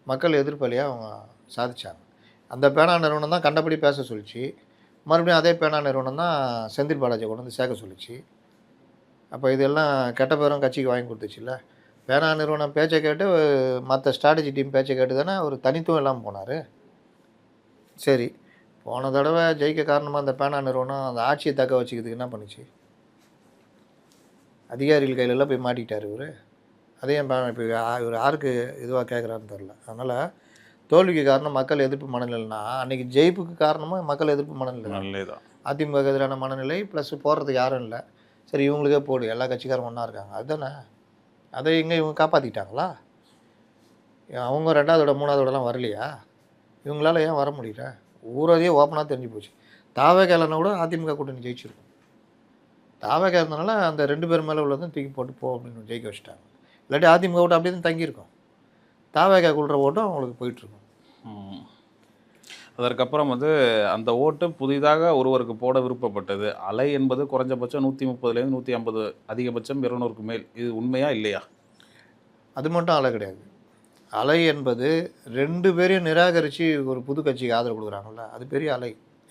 மக்கள் எதிர்ப்பலையாக அவங்க சாதிச்சாங்க. அந்த பேனா நிறுவனம் தான் கண்டபடி பேச சொல்லிச்சு. மறுபடியும் அதே பேனா நிறுவனம் தான் செந்தில் பாலாஜியை கொண்டு வந்து சேர்க்க சொல்லிச்சு. அப்போ இதெல்லாம் கெட்ட பேரும் கட்சிக்கு வாங்கி கொடுத்துச்சுல்ல. பேனா நிறுவனம் பேச்சை கேட்டு மற்ற ஸ்ட்ராட்டஜி டீம் பேச்சை கேட்டு தானே ஒரு தனித்துவம் இல்லாமல் போனார். சரி, போன தடவை ஜெயிக்க காரணமாக அந்த பேனா நிறுவனம் அந்த ஆட்சியை தக்க வச்சுக்கிறதுக்கு என்ன பண்ணுச்சு? அதிகாரிகள் கையிலெல்லாம் போய் மாட்டிக்கிட்டார் இவர். அதே இப்போ இவர் யாருக்கு இதுவாக கேட்குறான்னு தெரில. அதனால் தோல்விக்கு காரணம் மக்கள் எதிர்ப்பு மனநிலைனா, அன்றைக்கி ஜெயிப்புக்கு காரணமாக மக்கள் எதிர்ப்பு மனநிலை தான். அதிமுக எதிரான மனநிலை ப்ளஸ் போடுறதுக்கு யாரும் இல்லை. சரி, இவங்களுக்கே போடு, எல்லா கட்சிக்காரும் ஒன்றா இருக்காங்க, அதுதானே. அதை இங்கே இவங்க காப்பாற்றிக்கிட்டாங்களா? அவங்க 2வது 3வதுலாம் வரலையா? இவங்களால ஏன் வர முடியல? ஊரதையே ஓப்பனாக தெரிஞ்சு போச்சு. தாவேகாலன்னா கூட அதிமுக கூட்டணி ஜெயிச்சிருக்கும். தாவேகா இருந்தனால அந்த 2 பேர் மேலே உள்ளதும் தூக்கி போட்டு போ அப்படின்னு ஜெயிக்க வச்சுட்டாங்க. இல்லாட்டி அதிமுக ஓட்டு அப்படியே தான் தங்கியிருக்கும். தாவேகா கொள்கிற ஓட்டும் அவங்களுக்கு போயிட்டுருக்கும். அதற்கப்புறம் வந்து அந்த ஓட்டு புதிதாக ஒருவருக்கு போட விருப்பப்பட்டது. அலை என்பது குறைஞ்சபட்சம் 130லேருந்து 150, அதிகபட்சம் 200க்கு மேல். இது உண்மையா இல்லையா? அது மட்டும் அலை கிடையாது. அலை என்பது 2 பேரையும் நிராகரித்து ஒரு புது கட்சிக்கு ஆதரவு கொடுக்குறாங்கல்ல, அது பெரிய அலை.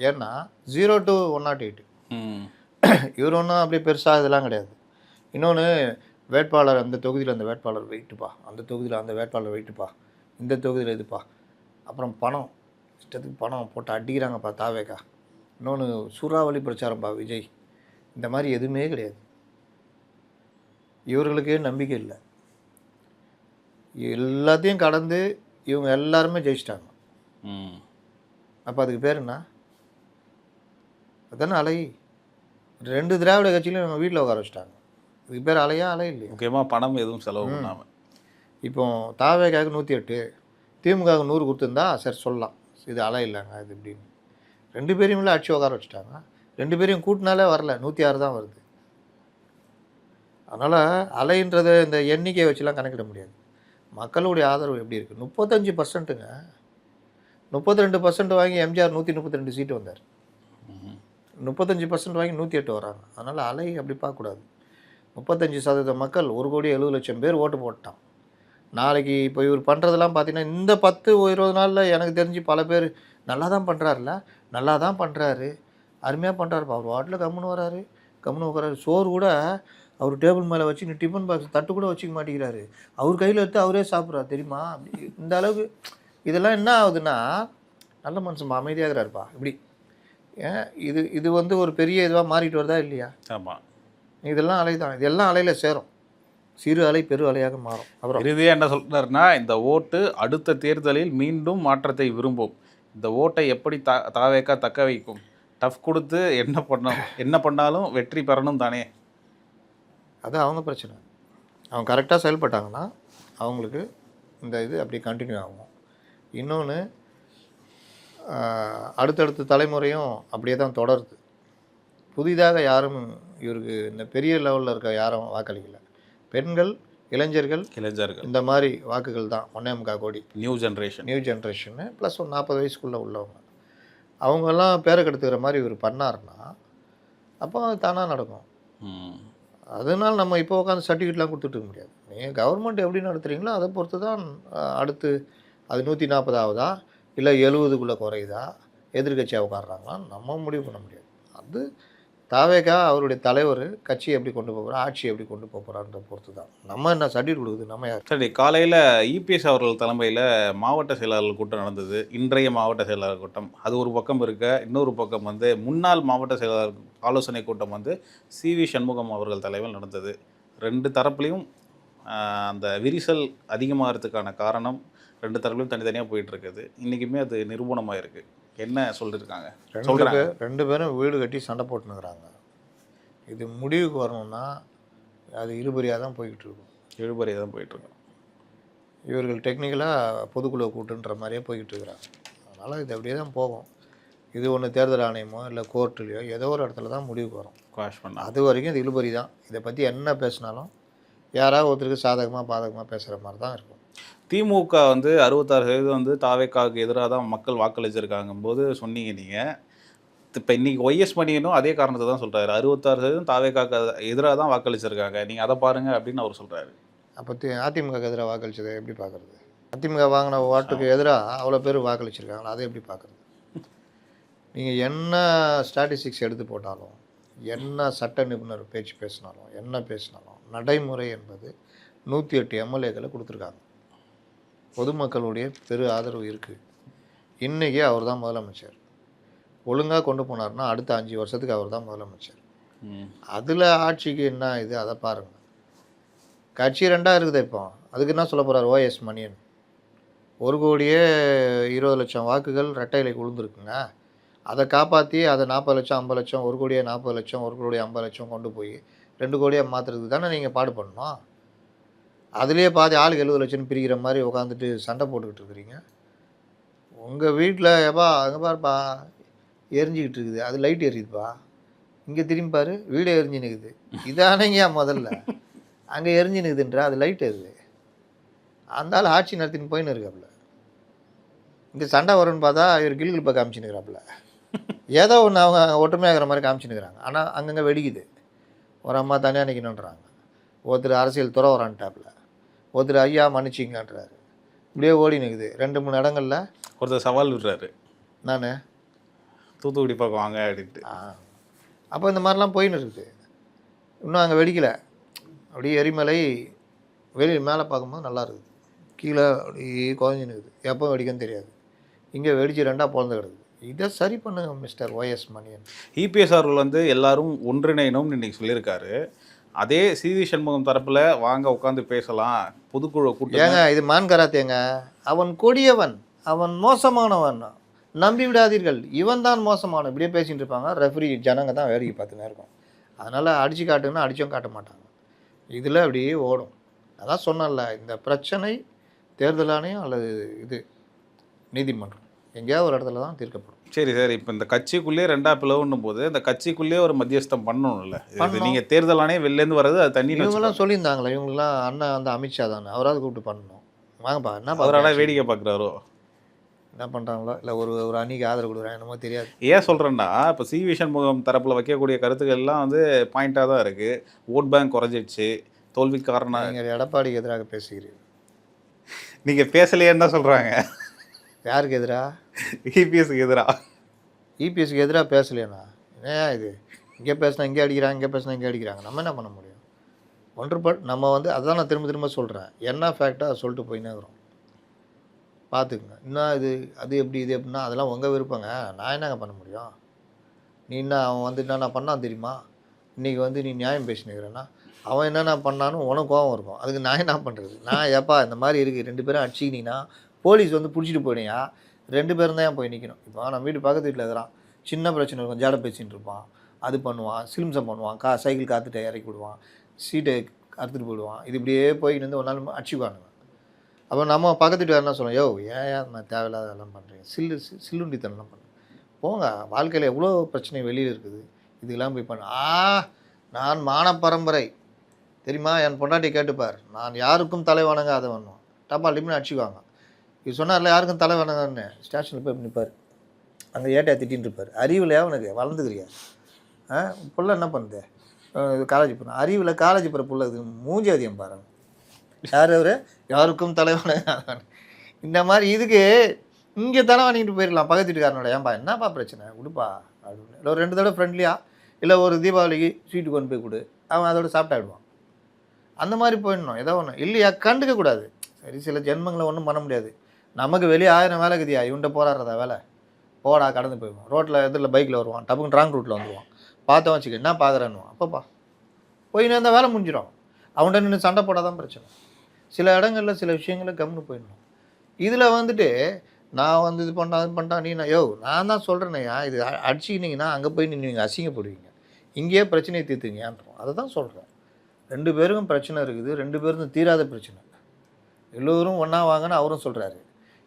ஏன்னா 0 to 108. ம். இவர் ஒன்றும் அப்படியே பெருசாக இதெல்லாம் கிடையாது. இன்னொன்று, வேட்பாளர் அந்த தொகுதியில் அந்த வேட்பாளர் வெயிட்டுப்பா, அந்த தொகுதியில் அந்த வேட்பாளர் வெயிட்டுப்பா, இந்த தொகுதியில் இதுப்பா. அப்புறம் பணம், இஷ்டத்துக்கு பணம் போட்டு அடிக்கிறாங்கப்பா தாவேக்கா. இன்னொன்று, சூறாவளி பிரச்சாரம்ப்பா விஜய். இந்த மாதிரி எதுவுமே கிடையாது. இவர்களுக்கு நம்பிக்கை இல்லை. எல்லாத்தையும் கடந்து இவங்க எல்லாருமே ஜெயிச்சிட்டாங்க. ம். அப்போ அதுக்கு பேர் என்ன? அதுதானே அலை. 2 திராவிட கட்சியிலும் நம்ம வீட்டில் உட்கார வச்சுட்டாங்க. இதுக்கு பேர் அலையா? அலை இல்லையா? முக்கியமா பணம் எதுவும் செலவு பண்ணாம. இப்போ தாவேக்காவுக்கு 108, திமுகவுக்கு 100 கொடுத்துருந்தா சரி சொல்லலாம், இது அலை இல்லைங்க இது இப்படின்னு. 2 பேரையும் ஆட்சி உட்கார வச்சுட்டாங்க. 2 பேரையும் கூட்டினாலே வரல, 106 தான் வருது. அதனால் அலைன்றதை இந்த எண்ணிக்கையை வச்சுலாம் கணக்கிட முடியாது. மக்களுடைய ஆதரவு எப்படி இருக்குது? 35%ங்க. 32% வாங்கி எம்ஜிஆர் 132 சீட்டு வந்தார். 35% வாங்கி 108 வராங்க. அதனால் அலை அப்படி பார்க்கக்கூடாது. 35% மக்கள் 1,70,00,000 பேர் ஓட்டு போட்டான். நாளைக்கு இப்போ இவர் பண்ணுறதெல்லாம் பார்த்தீங்கன்னா, இந்த 10 20 நாளில் எனக்கு தெரிஞ்சு பல பேர் நல்லா தான் பண்ணுறாருல, நல்லா தான் பண்ணுறாரு, அருமையாக பண்ணுறாருப்பா, அவர் வாட்டில் கம்முன்னு வராரு, கம்முன்னு உட்காராரு. சோறு கூட அவர் டேபிள் மேலே வச்சு டிஃபன் பாக்ஸ் தட்டு கூட வச்சுக்க மாட்டேங்கிறாரு, அவர் கையில் எடுத்து அவரே சாப்பிட்றாரு தெரியுமா? அப்படி இந்த அளவுக்கு இதெல்லாம் என்ன ஆகுதுன்னா, நல்ல மனுஷன் அமைதியாகிறாருப்பா இப்படி. ஏன் இது வந்து ஒரு பெரிய இதுவாக மாறிட்டு வருதா இல்லையா? ஆமாம். இதெல்லாம் அலை தான். இதெல்லாம் அலையில் சேரும். சிறு அலை பெரு அலையாக மாறும். அப்புறம் இறுதியாக என்ன சொல்றாருன்னா, இந்த ஓட்டு அடுத்த தேர்தலில் மீண்டும் மாற்றத்தை விரும்பும். இந்த ஓட்டை எப்படி தாவேக்கா தக்க வைக்கும்? டஃப் கொடுத்து என்ன பண்ணாலும் வெற்றி பெறணும் தானே. அது அவங்க பிரச்சனை. அவங்க கரெக்டாக செயல்பட்டாங்கன்னா அவங்களுக்கு இந்த இது அப்படியே கண்டினியூ ஆகும். இன்னொன்று, அடுத்தடுத்த தலைமுறையும் அப்படியே தான் தொடருது. புதிதாக யாரும் இவருக்கு இந்த பெரிய லெவலில் இருக்க யாரும் வாக்களிக்கலை. பெண்கள், இளைஞர்கள் இந்த மாதிரி வாக்குகள் தான். 1.25 கோடி நியூ ஜென்ரேஷனு ப்ளஸ் ஒரு 40 வயசுக்குள்ளே உள்ளவங்க. அவங்கெல்லாம் பேரை கெடுத்துக்கிற மாதிரி இவர் பண்ணாருன்னா அப்போ அது தானாக நடக்கும். அதனால நம்ம இப்போ உட்காந்து சர்டிஃபிகேட்லாம் கொடுத்துட்டு முடியாது. நீங்கள் கவர்மெண்ட் எப்படி நடத்துகிறீங்களோ அதை பொறுத்து தான் அடுத்து அது 140 ஆகுதா இல்லை 70க்குள்ளே குறையுதா, எதிர்கட்சியாக உட்காடுறாங்களா நம்ம முடிவு பண்ண முடியாது. அது தாவேக்கா அவருடைய தலைவர் கட்சியை எப்படி கொண்டு போகிறார், ஆட்சி எப்படி கொண்டு போகிறான்ற பொறுத்து தான். நம்ம என்ன சர்டிஃபிகேட் கொடுக்குது நம்ம யார்? சரி, காலையில் இபிஎஸ் அவர்கள் தலைமையில் மாவட்ட செயலாளர்கள் கூட்டம் நடந்தது. இன்றைய மாவட்ட செயலாளர் கூட்டம் அது ஒரு பக்கம் இருக்க, இன்னொரு பக்கம் வந்து முன்னாள் மாவட்ட செயலாளர் ஆலோசனை கூட்டம் வந்து சிவி சண்முகம் அவர்கள் தலைமையில் நடந்தது. 2 தரப்புலையும் அந்த விரிசல் அதிகமாகிறதுக்கான காரணம் 2 தரப்புலையும் தனித்தனியாக போயிட்டுருக்குது. இன்றைக்குமே அது நிரூபணமாக இருக்குது. என்ன சொல்லியிருக்காங்க? 2 பேரும் வீடு கட்டி சண்டை போட்டுனுக்குறாங்க. இது முடிவுக்கு வரணும்னா அது இழுபறியாக தான் போய்கிட்டுருக்கும். இவர்கள் டெக்னிக்கலாக பொதுக்குழு கூட்டுன்ற மாதிரியே போய்கிட்டு இருக்கிறாங்க. அதனால் இது அப்படியே தான் போகும். இது ஒன்று தேர்தல் ஆணையமோ இல்லை கோர்ட்டுலையோ ஏதோ ஒரு இடத்துல தான் முடிவுக்கு வரும். அது வரைக்கும் இது இழுபறி தான். இதை பற்றி என்ன பேசினாலும் யாராவது ஒருத்தருக்கு சாதகமாக பாதகமாக பேசுகிற மாதிரி தான் இருக்கும். திமுக வந்து 66% வந்து தாவேக்காவுக்கு எதிராக தான் மக்கள் வாக்களிச்சிருக்காங்கும் போது சொன்னீங்க நீங்கள். இப்போ இன்றைக்கி ஒய்எஸ் மணியனும் அதே காரணத்தை தான் சொல்கிறாரு. 66% தாவேக்காவுக்கு எதிராக தான் வாக்களிச்சிருக்காங்க, நீங்கள் அதை பாருங்கள் அப்படின்னு அவர் சொல்கிறாரு. அப்போ அதிமுக எதிராக வாக்களிச்சதை எப்படி பார்க்குறது? அதிமுக வாங்கின ஓட்டுக்கு எதிராக அவ்வளோ பேர் வாக்களிச்சிருக்காங்களா, அதை எப்படி பார்க்குறது? நீங்கள் என்ன ஸ்டாட்டிஸ்டிக்ஸ் எடுத்து போட்டாலும், என்ன சட்ட நிபுணர் பேச்சு பேசினாலும், என்ன பேசினாலும், நடைமுறை என்பது 108 எம்எல்ஏக்களை கொடுத்துருக்காங்க. பொதுமக்களுடைய பெரு ஆதரவு இருக்குது. இன்றைக்கி அவர் தான் முதலமைச்சர். ஒழுங்காக கொண்டு போனார்னா அடுத்த 5 வருஷத்துக்கு அவர் தான் முதலமைச்சர். அதில் ஆட்சிக்கு என்ன இது அதை பாருங்கள். கட்சி 2ஆக இருக்குது. இப்போ அதுக்கு என்ன சொல்ல போகிறார் ஓஎஸ் மணியன்? 1,20,00,000 வாக்குகள் ரெட்டை இலைக்கு விழுந்துருக்குங்க. அதை காப்பாற்றி அதை 40 லட்சம் 50 லட்சம் 1,40 லட்சம் 1,50 லட்சம் கொண்டு போய் 2 கோடியாக மாற்றுறதுக்கு தானே நீங்கள் பாடு பண்ணணும். அதுலேயே பாதி ஆளுக்கு 70 லட்சம் பிரிக்கிற மாதிரி உட்காந்துட்டு சண்டை போட்டுக்கிட்டு இருக்கிறீங்க. உங்கள் வீட்டில் எப்பா அங்கே பாருப்பா எரிஞ்சிக்கிட்டு இருக்குது, அது லைட் எரியுதுப்பா, இங்கே திரும்பி பாரு வீடு எரிஞ்சு நிற்குது, இதானங்கயா முதல்ல அங்கே எரிஞ்சு நிற்குதுன்றா அது லைட் எது? அந்த ஆள் ஆட்சி நடத்தின்னு போயின்னு இருக்காப்புல. இங்கே சண்டை வரும்னு பார்த்தா இவர் கில்கில் காமிச்சுன்னுக்கிறாப்புல. ஏதோ ஒன்று அவங்க ஒற்றுமையாகிற மாதிரி காமிச்சுன்னுக்கிறாங்க. ஆனால் அங்கங்கே வெடிக்குது. ஒரு அம்மா தனியாக நிற்கணுன்றாங்க, ஒருத்தர் அரசியல் துறை வரான்ட்டாப்புல, ஒருத்தர் ஐயா மன்னிச்சிங்கன்றாரு. இப்படியே ஓடி நிற்குது 2-3 இடங்களில். ஒருத்தர் சவால் விடுறாரு, நான் தூத்துக்குடி பக்கம் வாங்க அப்படின்ட்டு. அப்போ இந்த மாதிரிலாம் போயின்னு இருக்குது. இன்னும் அங்கே வெடிக்கலை. அப்படியே எரிமலை வெளியில் மேலே பார்க்கும்போது நல்லா இருக்குது, கீழே அப்படியே குறைஞ்சின்னு இருக்குது. எப்போ வெடிக்குன்னு தெரியாது. இங்கே வெடிச்சு 2ஆக பிறந்து கிடக்குது. இதை சரி பண்ணுங்க மிஸ்டர் ஒய்எஸ் மணியன். இபிஎஸ் அவர்கள் வந்து எல்லாரும் ஒன்றிணையணும்னு இன்னைக்கு சொல்லியிருக்காரு. அதே சிவி சண்முகம் தரப்பில் வாங்க உட்காந்து பேசலாம், பொதுக்குழு கூட்டம். ஏங்க இது மான் கராத்தேங்க. அவன் கொடியவன், அவன் மோசமானவன், நம்பி விடாதீர்கள், இவன் தான் மோசமானவன், இப்படியே பேசிகிட்டு இருப்பாங்க. ரெஃப்ரி ஜனங்க தான் வேடிக்கை பார்த்துன்னு இருக்கும். அதனால் அடித்து காட்டுங்கன்னா அடிச்சும் காட்ட மாட்டாங்க. இதில் அப்படியே ஓடும். அதான் சொன்னல, இந்த பிரச்சனை தேர்தல் ஆணையம் அல்லது இது நீதிமன்றம் எங்கேயாவது ஒரு இடத்துல தான் தீர்க்கப்படும். சரி சார், இப்போ இந்த கட்சிக்குள்ளேயே 2ஆக பிளவுன்னும் போது இந்த கட்சிக்குள்ளேயே ஒரு மத்தியஸ்தம் பண்ணணும்ல. நீங்கள் தேர்தல் ஆணையம் வெளிலேருந்து வர்றது அது தண்ணி. இவங்கெல்லாம் சொல்லியிருந்தாங்களே, இவங்கெல்லாம் அண்ணன் வந்து அமித்ஷா தானே, அவராவது கூப்பிட்டு பண்ணணும். வாங்கப்பா என்ன அவரால் வேடிக்கை பார்க்குறாரோ, என்ன பண்ணுறாங்களோ, இல்லை ஒரு அணிக்கு ஆதரவு கொடுக்குறாங்க, என்னமோ தெரியாது. ஏன் சொல்கிறேன்னா, இப்போ சிவி சண்முகம் தரப்பில் வைக்கக்கூடிய கருத்துக்கள்லாம் வந்து பாயிண்ட்டாக தான் இருக்குது. ஓட் பேங்க் குறைஞ்சிடுச்சு, தோல்வி காரணம். நீங்கள் எடப்பாடிக்கு எதிராக பேசுகிறீர்கள். நீங்கள் பேசலையேன்னு தான் சொல்கிறாங்க. யாருக்கு எதிராக? இபிஎஸ்க்கு எதிராக. இபிஎஸ்க்கு எதிராக பேசலையாண்ணா? ஏன் இது இங்கே பேசினா இங்கே அடிக்கிறாங்க, இங்கே பேசினா இங்கே அடிக்கிறாங்க, நம்ம என்ன பண்ண முடியும்? ஒன்றுபட் நம்ம வந்து அதுதான் நான் திரும்ப திரும்ப சொல்கிறேன். என்ன ஃபேக்டாக அதை சொல்லிட்டு போயின்னே இருக்கிறோம். பார்த்துக்குங்க. இன்னும் இது அது எப்படி இது எப்படின்னா அதெல்லாம் உங்கள் விருப்பங்க. நான் என்னங்க பண்ண முடியும்? நீ என்ன அவன் வந்து என்னென்ன பண்ணான் தெரியுமா? இன்றைக்கி வந்து நீ நியாயம் பேசினுக்கிறேன்னா அவன் என்னென்ன பண்ணான்னு உனக்கு கோவம் இருக்கும். அதுக்கு நான் என்ன பண்ணுறது? நான் ஏப்பா இந்த மாதிரி இருக்குது, 2 பேரும் அடிச்சிக்கினீங்கன்னா போலீஸ் வந்து பிடிச்சிட்டு போயிடுயா, 2 பேரும் தான் போய் நிற்கணும். இப்போ நம்ம வீட்டு பக்கத்து வீட்டில் இருக்கிறான், சின்ன பிரச்சனை இருக்கும், ஜாட பேசின்னு இருப்பான், அது பண்ணுவான், சிலிம்சம் பண்ணுவான், சைக்கிள் காத்துட்டு இறக்கி விடுவான், சீட்டை அறுத்துட்டு போயிடுவான். இது இப்படியே போய் நின்று ஒரு நாள் அடிச்சுக்குவானுங்க. அப்போ நம்ம பக்கத்து வீட்டு என்ன சொல்லுவோம், யோ ஏன் நான் தேவையில்லாத எல்லாம் பண்ணுறேன், சில்லுண்டித்தனம்லாம் பண்ணுறேன். போங்க, வாழ்க்கையில் எவ்வளோ பிரச்சனை வெளியில் இருக்குது, இதுக்கெல்லாம் போய் பண்ண. நான் மான பரம்பரை தெரியுமா, என் பொண்டாட்டி கேட்டுப்பார், நான் யாருக்கும் தலை வணங்க அதை வேணும், டப்பா லிமிட் அடிச்சுக்குவாங்க. இது சொன்னார்ல, யாருக்கும் தலை வணங்கன்னு ஸ்டேஷனில் போய் நிற்பார், அங்கே ஏட்டையா திட்டின்னு இருப்பார். அறிவில் அவனுக்கு வளர்ந்துக்கிறியா? புள்ள என்ன பண்ணுது, காலேஜ் போகிறேன், அறிவில் காலேஜ் போகிற புள்ள இது மூஞ்சி அதிகம் பாருங்க. யார் அவர், யாருக்கும் தலை வணங்க. இந்த மாதிரி இதுக்கு இங்கே தலை வணங்கிட்டு போயிடலாம் பக்கத்து வீட்டுக்காரனோட. ஏன்பா என்னப்பா பிரச்சனை விடுப்பா அப்படின்னு. இல்லை ஒரு 2 தடவை ஃப்ரெண்ட்லியாக, இல்லை ஒரு தீபாவளிக்கு ஸ்வீட்டு கொண்டு போய் கொடு, அவன் அதோட சாப்பிட்டாடுவான். அந்த மாதிரி போயிடணும். ஏதோ ஒன்று இல்லையா, கண்டுக்கக்கூடாது. சரி, சில ஜென்மங்களை ஒன்றும் பண்ண முடியாது. நமக்கு வெளியே 1000 வேலை இருக்குதியா, இவன்ட்ட போராடுறதா வேலை, போடா கடந்து போயிடுவோம். ரோட்டில் எதிரில் பைக்கில் வருவான், டப்புக்கு ராங் ரூட்டில் வந்துடுவான், பார்த்தவன் வச்சுக்க என்ன பார்க்குறேன்னுவான். அப்பப்பா போயின்னு அந்த வேலை முடிஞ்சிடும். அவன்கிட்ட நின்று சண்டை போடால் தான் பிரச்சனை. சில இடங்களில் சில விஷயங்களை கம்னு போயிடணும். இதில் வந்துட்டு நான் வந்து இது பண்ணா அது பண்ணிட்டா நீ நான் தான் சொல்கிறேன்னையா, இது அடிச்சிக்கினீங்கன்னா அங்கே போய் நீங்கள் அசிங்கப்படுவீங்க, இங்கேயே பிரச்சனையை தீர்த்துங்கன்றோம். அதை தான் சொல்கிறேன். 2 பேருக்கும் பிரச்சனை இருக்குது, 2 பேருக்கும் தீராத பிரச்சனை. எல்லோரும் ஒன்றா வாங்கன்னு அவரும் சொல்கிறாரு,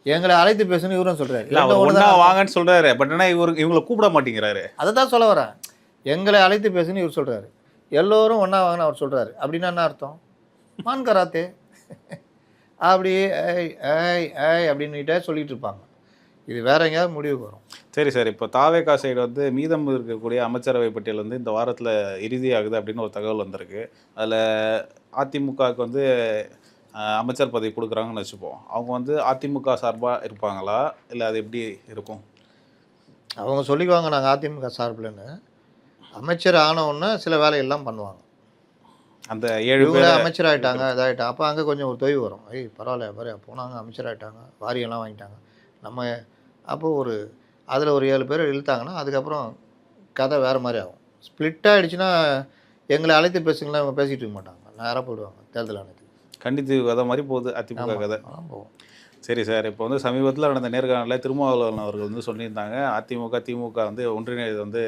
எங்களை அழைத்து பேசணும் இவரும் சொல்கிறாரு. ஒன்றா வாங்கன்னு சொல்கிறாரு, பட் ஆனால் இவங்களை கூப்பிட மாட்டேங்கிறாரு. அதை தான் சொல்ல வரேன். எங்களை அழைத்து பேசணும் இவர் சொல்கிறாரு, எல்லோரும் ஒன்றா வாங்கன்னு அவர் சொல்கிறாரு. அப்படின்னா என்ன அர்த்தம்? மான் கராத்தே அப்படி ஏய் ஏய் ஏய் அப்படின்னுட்டே சொல்லிகிட்டு இருப்பாங்க. இது வேற எங்கேயாவது முடிவுக்கு வரும். சரி சார், இப்போ தாவேகா சைடு வந்து மீதம் இருக்கக்கூடிய அமைச்சரவை பட்டியல் வந்து இந்த வாரத்தில் இறுதியாகுது அப்படின்னு ஒரு தகவல் வந்திருக்கு. அதில் அதிமுகவுக்கு வந்து அமைச்சர் பதவி கொடுக்குறாங்கன்னு வச்சுப்போம். அவங்க வந்து அதிமுக சார்பாக இருப்பாங்களா, இல்லை அது எப்படி இருக்கும்? அவங்க சொல்லிக்குவாங்க நாங்கள் அதிமுக சார்பில்னு. அமைச்சர் ஆனவுடனே சில வேலைகள்லாம் பண்ணுவாங்க. அந்த 7 பேர் அமைச்சர் ஆகிட்டாங்க, இதாகிட்டாங்க. அப்போ அங்கே கொஞ்சம் ஒரு தொய்வு வரும். பரவாயில்ல பாரு, போனாங்க அமைச்சர் ஆகிட்டாங்க, வாரியெல்லாம் வாங்கிட்டாங்க. நம்ம அப்போது ஒரு அதில் ஒரு 7 பேர் இழுத்தாங்கன்னா அதுக்கப்புறம் கதை வேறு மாதிரி ஆகும். ஸ்ப்ளிட் ஆகிடுச்சுன்னா எங்களை அழைத்து பேசுங்களா, இவங்க பேசிகிட்டு இருக்க மாட்டாங்க, நேராக போயிடுவாங்க தேர்தல் ஆணையத்துக்கு. கண்டித்து கதை மாதிரி போகுது அதிமுக கதை. போகும். சரி சார், இப்போ வந்து சமீபத்தில் நடந்த நேர்காணலில் திருமாவளவன் அவர்கள் வந்து சொல்லியிருந்தாங்க, அதிமுக திமுக வந்து ஒன்றிணைது வந்து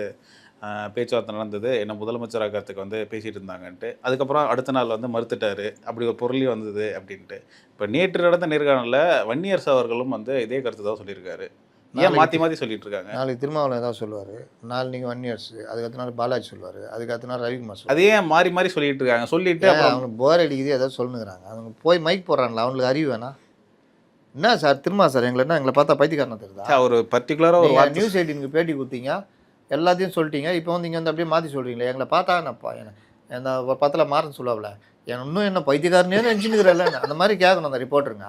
பேச்சுவார்த்தை நடந்தது, என்ன முதலமைச்சராகிறதுக்கு வந்து பேசிகிட்டு இருந்தாங்கன்ட்டு. அதுக்கப்புறம் அடுத்த நாள் வந்து மறுத்துட்டார், அப்படி ஒரு பொருளி வந்தது அப்படின்ட்டு. இப்போ நேற்று நடந்த நேர்காணலில் வன்னியரசு அவர்களும் வந்து இதே கருத்து தான் சொல்லியிருக்காரு. ஏன் மாற்றி மாற்றி சொல்லிட்டு இருக்காங்க? நாளைக்கு திருமாவளவன் ஏதாவது சொல்லுவார், நாள் நீங்கள் வன்னியரசு, அதுக்கு அடுத்த நாள் பாலாஜி சொல்லுவார், அதுக்கு அடுத்த நாள் ரவிக்குமார் சொல்லுவார். அதே மாறி மாறி சொல்லிட்டு இருக்காங்க. சொல்லிட்டு அவங்க போர் அடிக்குது ஏதாவது சொல்லுங்கிறாங்க. அவங்க போய் மைக் போடுறாங்களா, அவங்களுக்கு அறிவு வேணா? என்ன சார் திரும்ப சார் எங்களை பார்த்தா பைத்தியக்காரனா தெரியுதா? ஒரு பர்டிகுலராக ஒரு நீங்கள் வார்த்தை நியூஸ் 18க்கு பேட்டி கொடுத்தீங்க, எல்லாத்தையும் சொல்லிட்டீங்க. இப்போ வந்து இங்கே வந்து அப்படியே மாற்றி சொல்கிறீங்களே. எங்களை பார்த்தா என்னப்பா என்ன ஒரு பத்தில் மாறன்னு சொல்லுவாப்ல, இன்னும் என்ன பைத்தியக்காரனே நினச்சின்னுக்கிறல்ல, அந்த மாதிரி கேட்கணும் அந்த ரிப்போர்ட்டருங்க.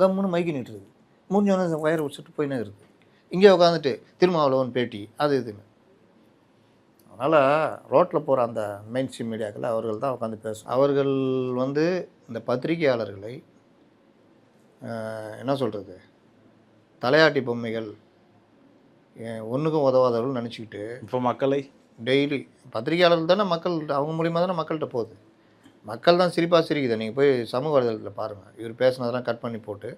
கம்முன்னு மைக்கு நிட்டுருது, முடிஞ்சவொன்னே வயரை வச்சுட்டு போயினே இருக்குது. இங்கே உட்காந்துட்டு திருமாவளவன் பேட்டி அது இதுன்னு. அதனால் ரோட்டில் போகிற அந்த மெயின் ஸ்ட்ரீம் மீடியாக்கள் அவர்கள் தான் உட்காந்து பேசணும். அவர்கள் வந்து இந்த பத்திரிகையாளர்களை என்ன சொல்கிறது, தலையாட்டி பொம்மைகள், ஒன்றுக்கும் உதவாதவர்கள் நினச்சிக்கிட்டு இப்போ மக்களை டெய்லி பத்திரிகையாளர்கள் தானே மக்கள், அவங்க மூலிமா தானே மக்கள்கிட்ட போகுது. மக்கள் தான் சிரிப்பாக சிரிக்குது. நீங்கள் போய் சமூக வலைதளத்தில் பாருங்கள். இவர் பேசுனதெல்லாம் கட் பண்ணி போட்டு,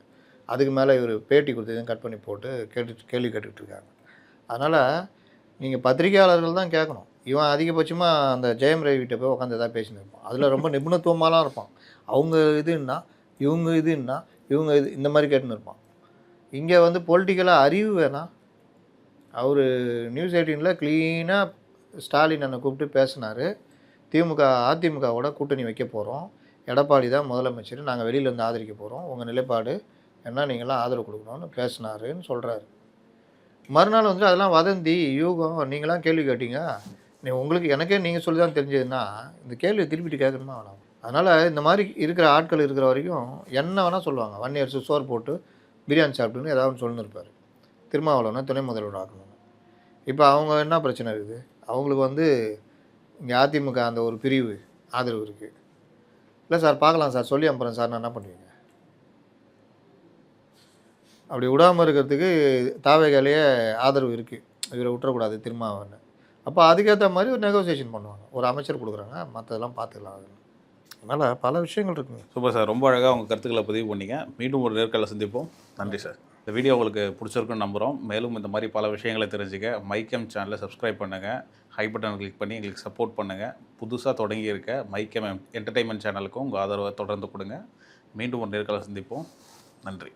அதுக்கு மேலே இவர் பேட்டி கொடுத்ததையும் கட் பண்ணி போட்டு கேள்வி கேட்டுக்கிட்டு இருக்காங்க. அதனால் நீங்கள் பத்திரிகையாளர்கள் தான் கேட்கணும். இவன் அதிகபட்சமாக அந்த ஜெயம் ரவிகிட்ட போய் உட்காந்து எதாவது பேசின்னு இருப்பான். அதில் ரொம்ப நிபுணத்துவமாலாம் இருப்பான். அவங்க இதுன்னா இவங்க இதுன்னா இவங்க இது இந்த மாதிரி கேட்டுன்னு இருப்பான். இங்கே வந்து பொலிட்டிக்கலாக அறிவு வேணாம். அவர் நியூஸ் 18ல் க்ளீனாக ஸ்டாலின் அண்ணனை கூப்பிட்டு பேசினார். அதிமுகவோட கூட்டணி வைக்க போகிறோம், எடப்பாடி தான் முதலமைச்சர், நாங்கள் வெளியிலேருந்து ஆதரிக்க போகிறோம், உங்கள் நிலைப்பாடு என்ன, நீங்களாம் ஆதரவு கொடுக்கணும்னு பேசினாருன்னு சொல்கிறாரு. மறுநாள் வந்து அதெல்லாம் வதந்தி யூகம், நீங்களாம் கேள்வி கேட்டீங்க, உங்களுக்கு எனக்கே நீங்கள் சொல்லி தான் தெரிஞ்சதுன்னா இந்த கேள்வியை திருப்பிட்டு கேட்கணுமா வேணாம். அதனால் இந்த மாதிரி இருக்கிற ஆட்கள் இருக்கிற வரைக்கும் என்ன வேணால் சொல்லுவாங்க. 1 இயர்ஸ் சோறு போட்டு பிரியாணி சாப்பிட்டுன்னு ஏதாவது ஒன்று சொல்லின்னு இருப்பார். திருமாவளவனை துணை முதல்வர் ஆக்கணும்னு. இப்போ அவங்க என்ன பிரச்சனை இருக்குது, அவங்களுக்கு வந்து இங்கே அதிமுக அந்த ஒரு பிரிவு ஆதரவு இருக்குது. இல்லை சார் பார்க்கலாம் சார், சொல்லி அனுப்புகிறேன் சார், நான் என்ன பண்ணுவீங்க? அப்படி விடாமல் இருக்கிறதுக்கு தாவேகாலேயே ஆதரவு இருக்குது, இவரை விட்டுறக்கூடாது திருமாவளவன். அப்போ அதுக்கேற்ற மாதிரி ஒரு நெகோசியேஷன் பண்ணுவாங்க. ஒரு அமைச்சர் கொடுக்குறாங்க, மற்றதெல்லாம் பார்த்துக்கலாம். அதனால் பல விஷயங்கள் இருக்குங்க. சூப்பர் சார், ரொம்ப அழகாக உங்கள் கருத்துக்களை பதிவு பண்ணிங்க. மீண்டும் ஒரு நேர்காணலை சந்திப்போம். நன்றி சார். இந்த வீடியோ உங்களுக்கு பிடிச்சிருக்குன்னு நம்புகிறோம். மேலும் இந்த மாதிரி பல விஷயங்களை தெரிஞ்சுக்க மைக்கம் சேனலை சப்ஸ்கிரைப் பண்ணுங்கள், ஹை பட்டன் கிளிக் பண்ணி எங்களுக்கு சப்போர்ட் பண்ணுங்கள். புதுசாக தொடங்கி இருக்க மைக்கம் என்டர்டெயின்மெண்ட் சேனலுக்கும் உங்கள் ஆதரவை தொடர்ந்து கொடுங்க. மீண்டும் ஒரு நேர்காணலை சந்திப்போம். நன்றி.